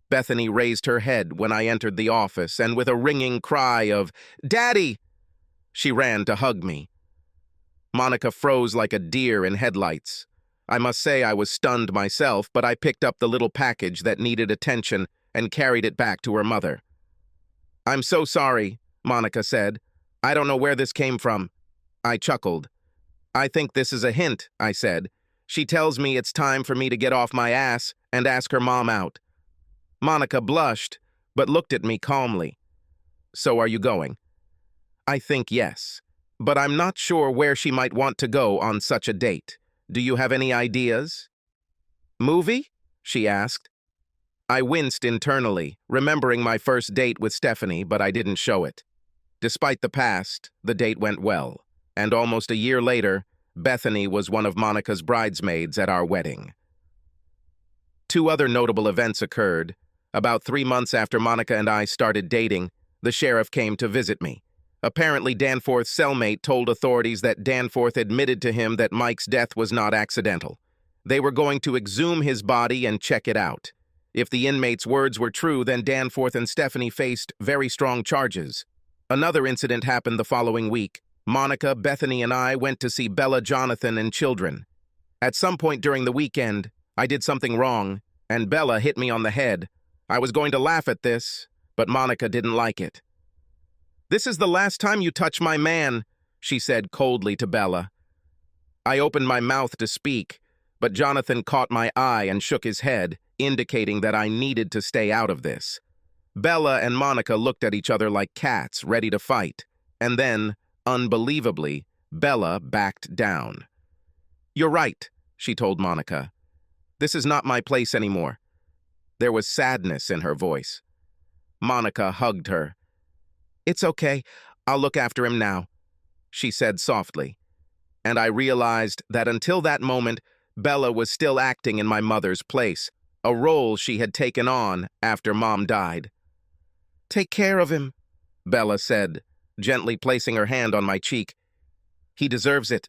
Bethany raised her head when I entered the office, and with a ringing cry of, "Daddy!" she ran to hug me. Monica froze like a deer in headlights. I must say I was stunned myself, but I picked up the little package that needed attention and carried it back to her mother. "I'm so sorry," Monica said. "I don't know where this came from." I chuckled. "I think this is a hint," I said. "She tells me it's time for me to get off my ass and ask her mom out." Monica blushed, but looked at me calmly. So are you going? I think yes. But I'm not sure where she might want to go on such a date. Do you have any ideas? Movie? She asked. I winced internally, remembering my first date with Stephanie, but I didn't show it. Despite the past, the date went well, and almost a year later, Bethany was one of Monica's bridesmaids at our wedding. Two other notable events occurred. About 3 months after Monica and I started dating, the sheriff came to visit me. Apparently, Danforth's cellmate told authorities that Danforth admitted to him that Mike's death was not accidental. They were going to exhume his body and check it out. If the inmate's words were true, then Danforth and Stephanie faced very strong charges. Another incident happened the following week. Monica, Bethany, and I went to see Bella, Jonathan, and children. At some point during the weekend, I did something wrong, and Bella hit me on the head. I was going to laugh at this, but Monica didn't like it. "This is the last time you touch my man," she said coldly to Bella. I opened my mouth to speak, but Jonathan caught my eye and shook his head, indicating that I needed to stay out of this. Bella and Monica looked at each other like cats, ready to fight, and then, unbelievably, Bella backed down. "You're right," she told Monica. "This is not my place anymore." There was sadness in her voice. Monica hugged her. "It's okay, I'll look after him now," she said softly. And I realized that until that moment, Bella was still acting in my mother's place, a role she had taken on after Mom died. "Take care of him," Bella said, gently placing her hand on my cheek. "He deserves it."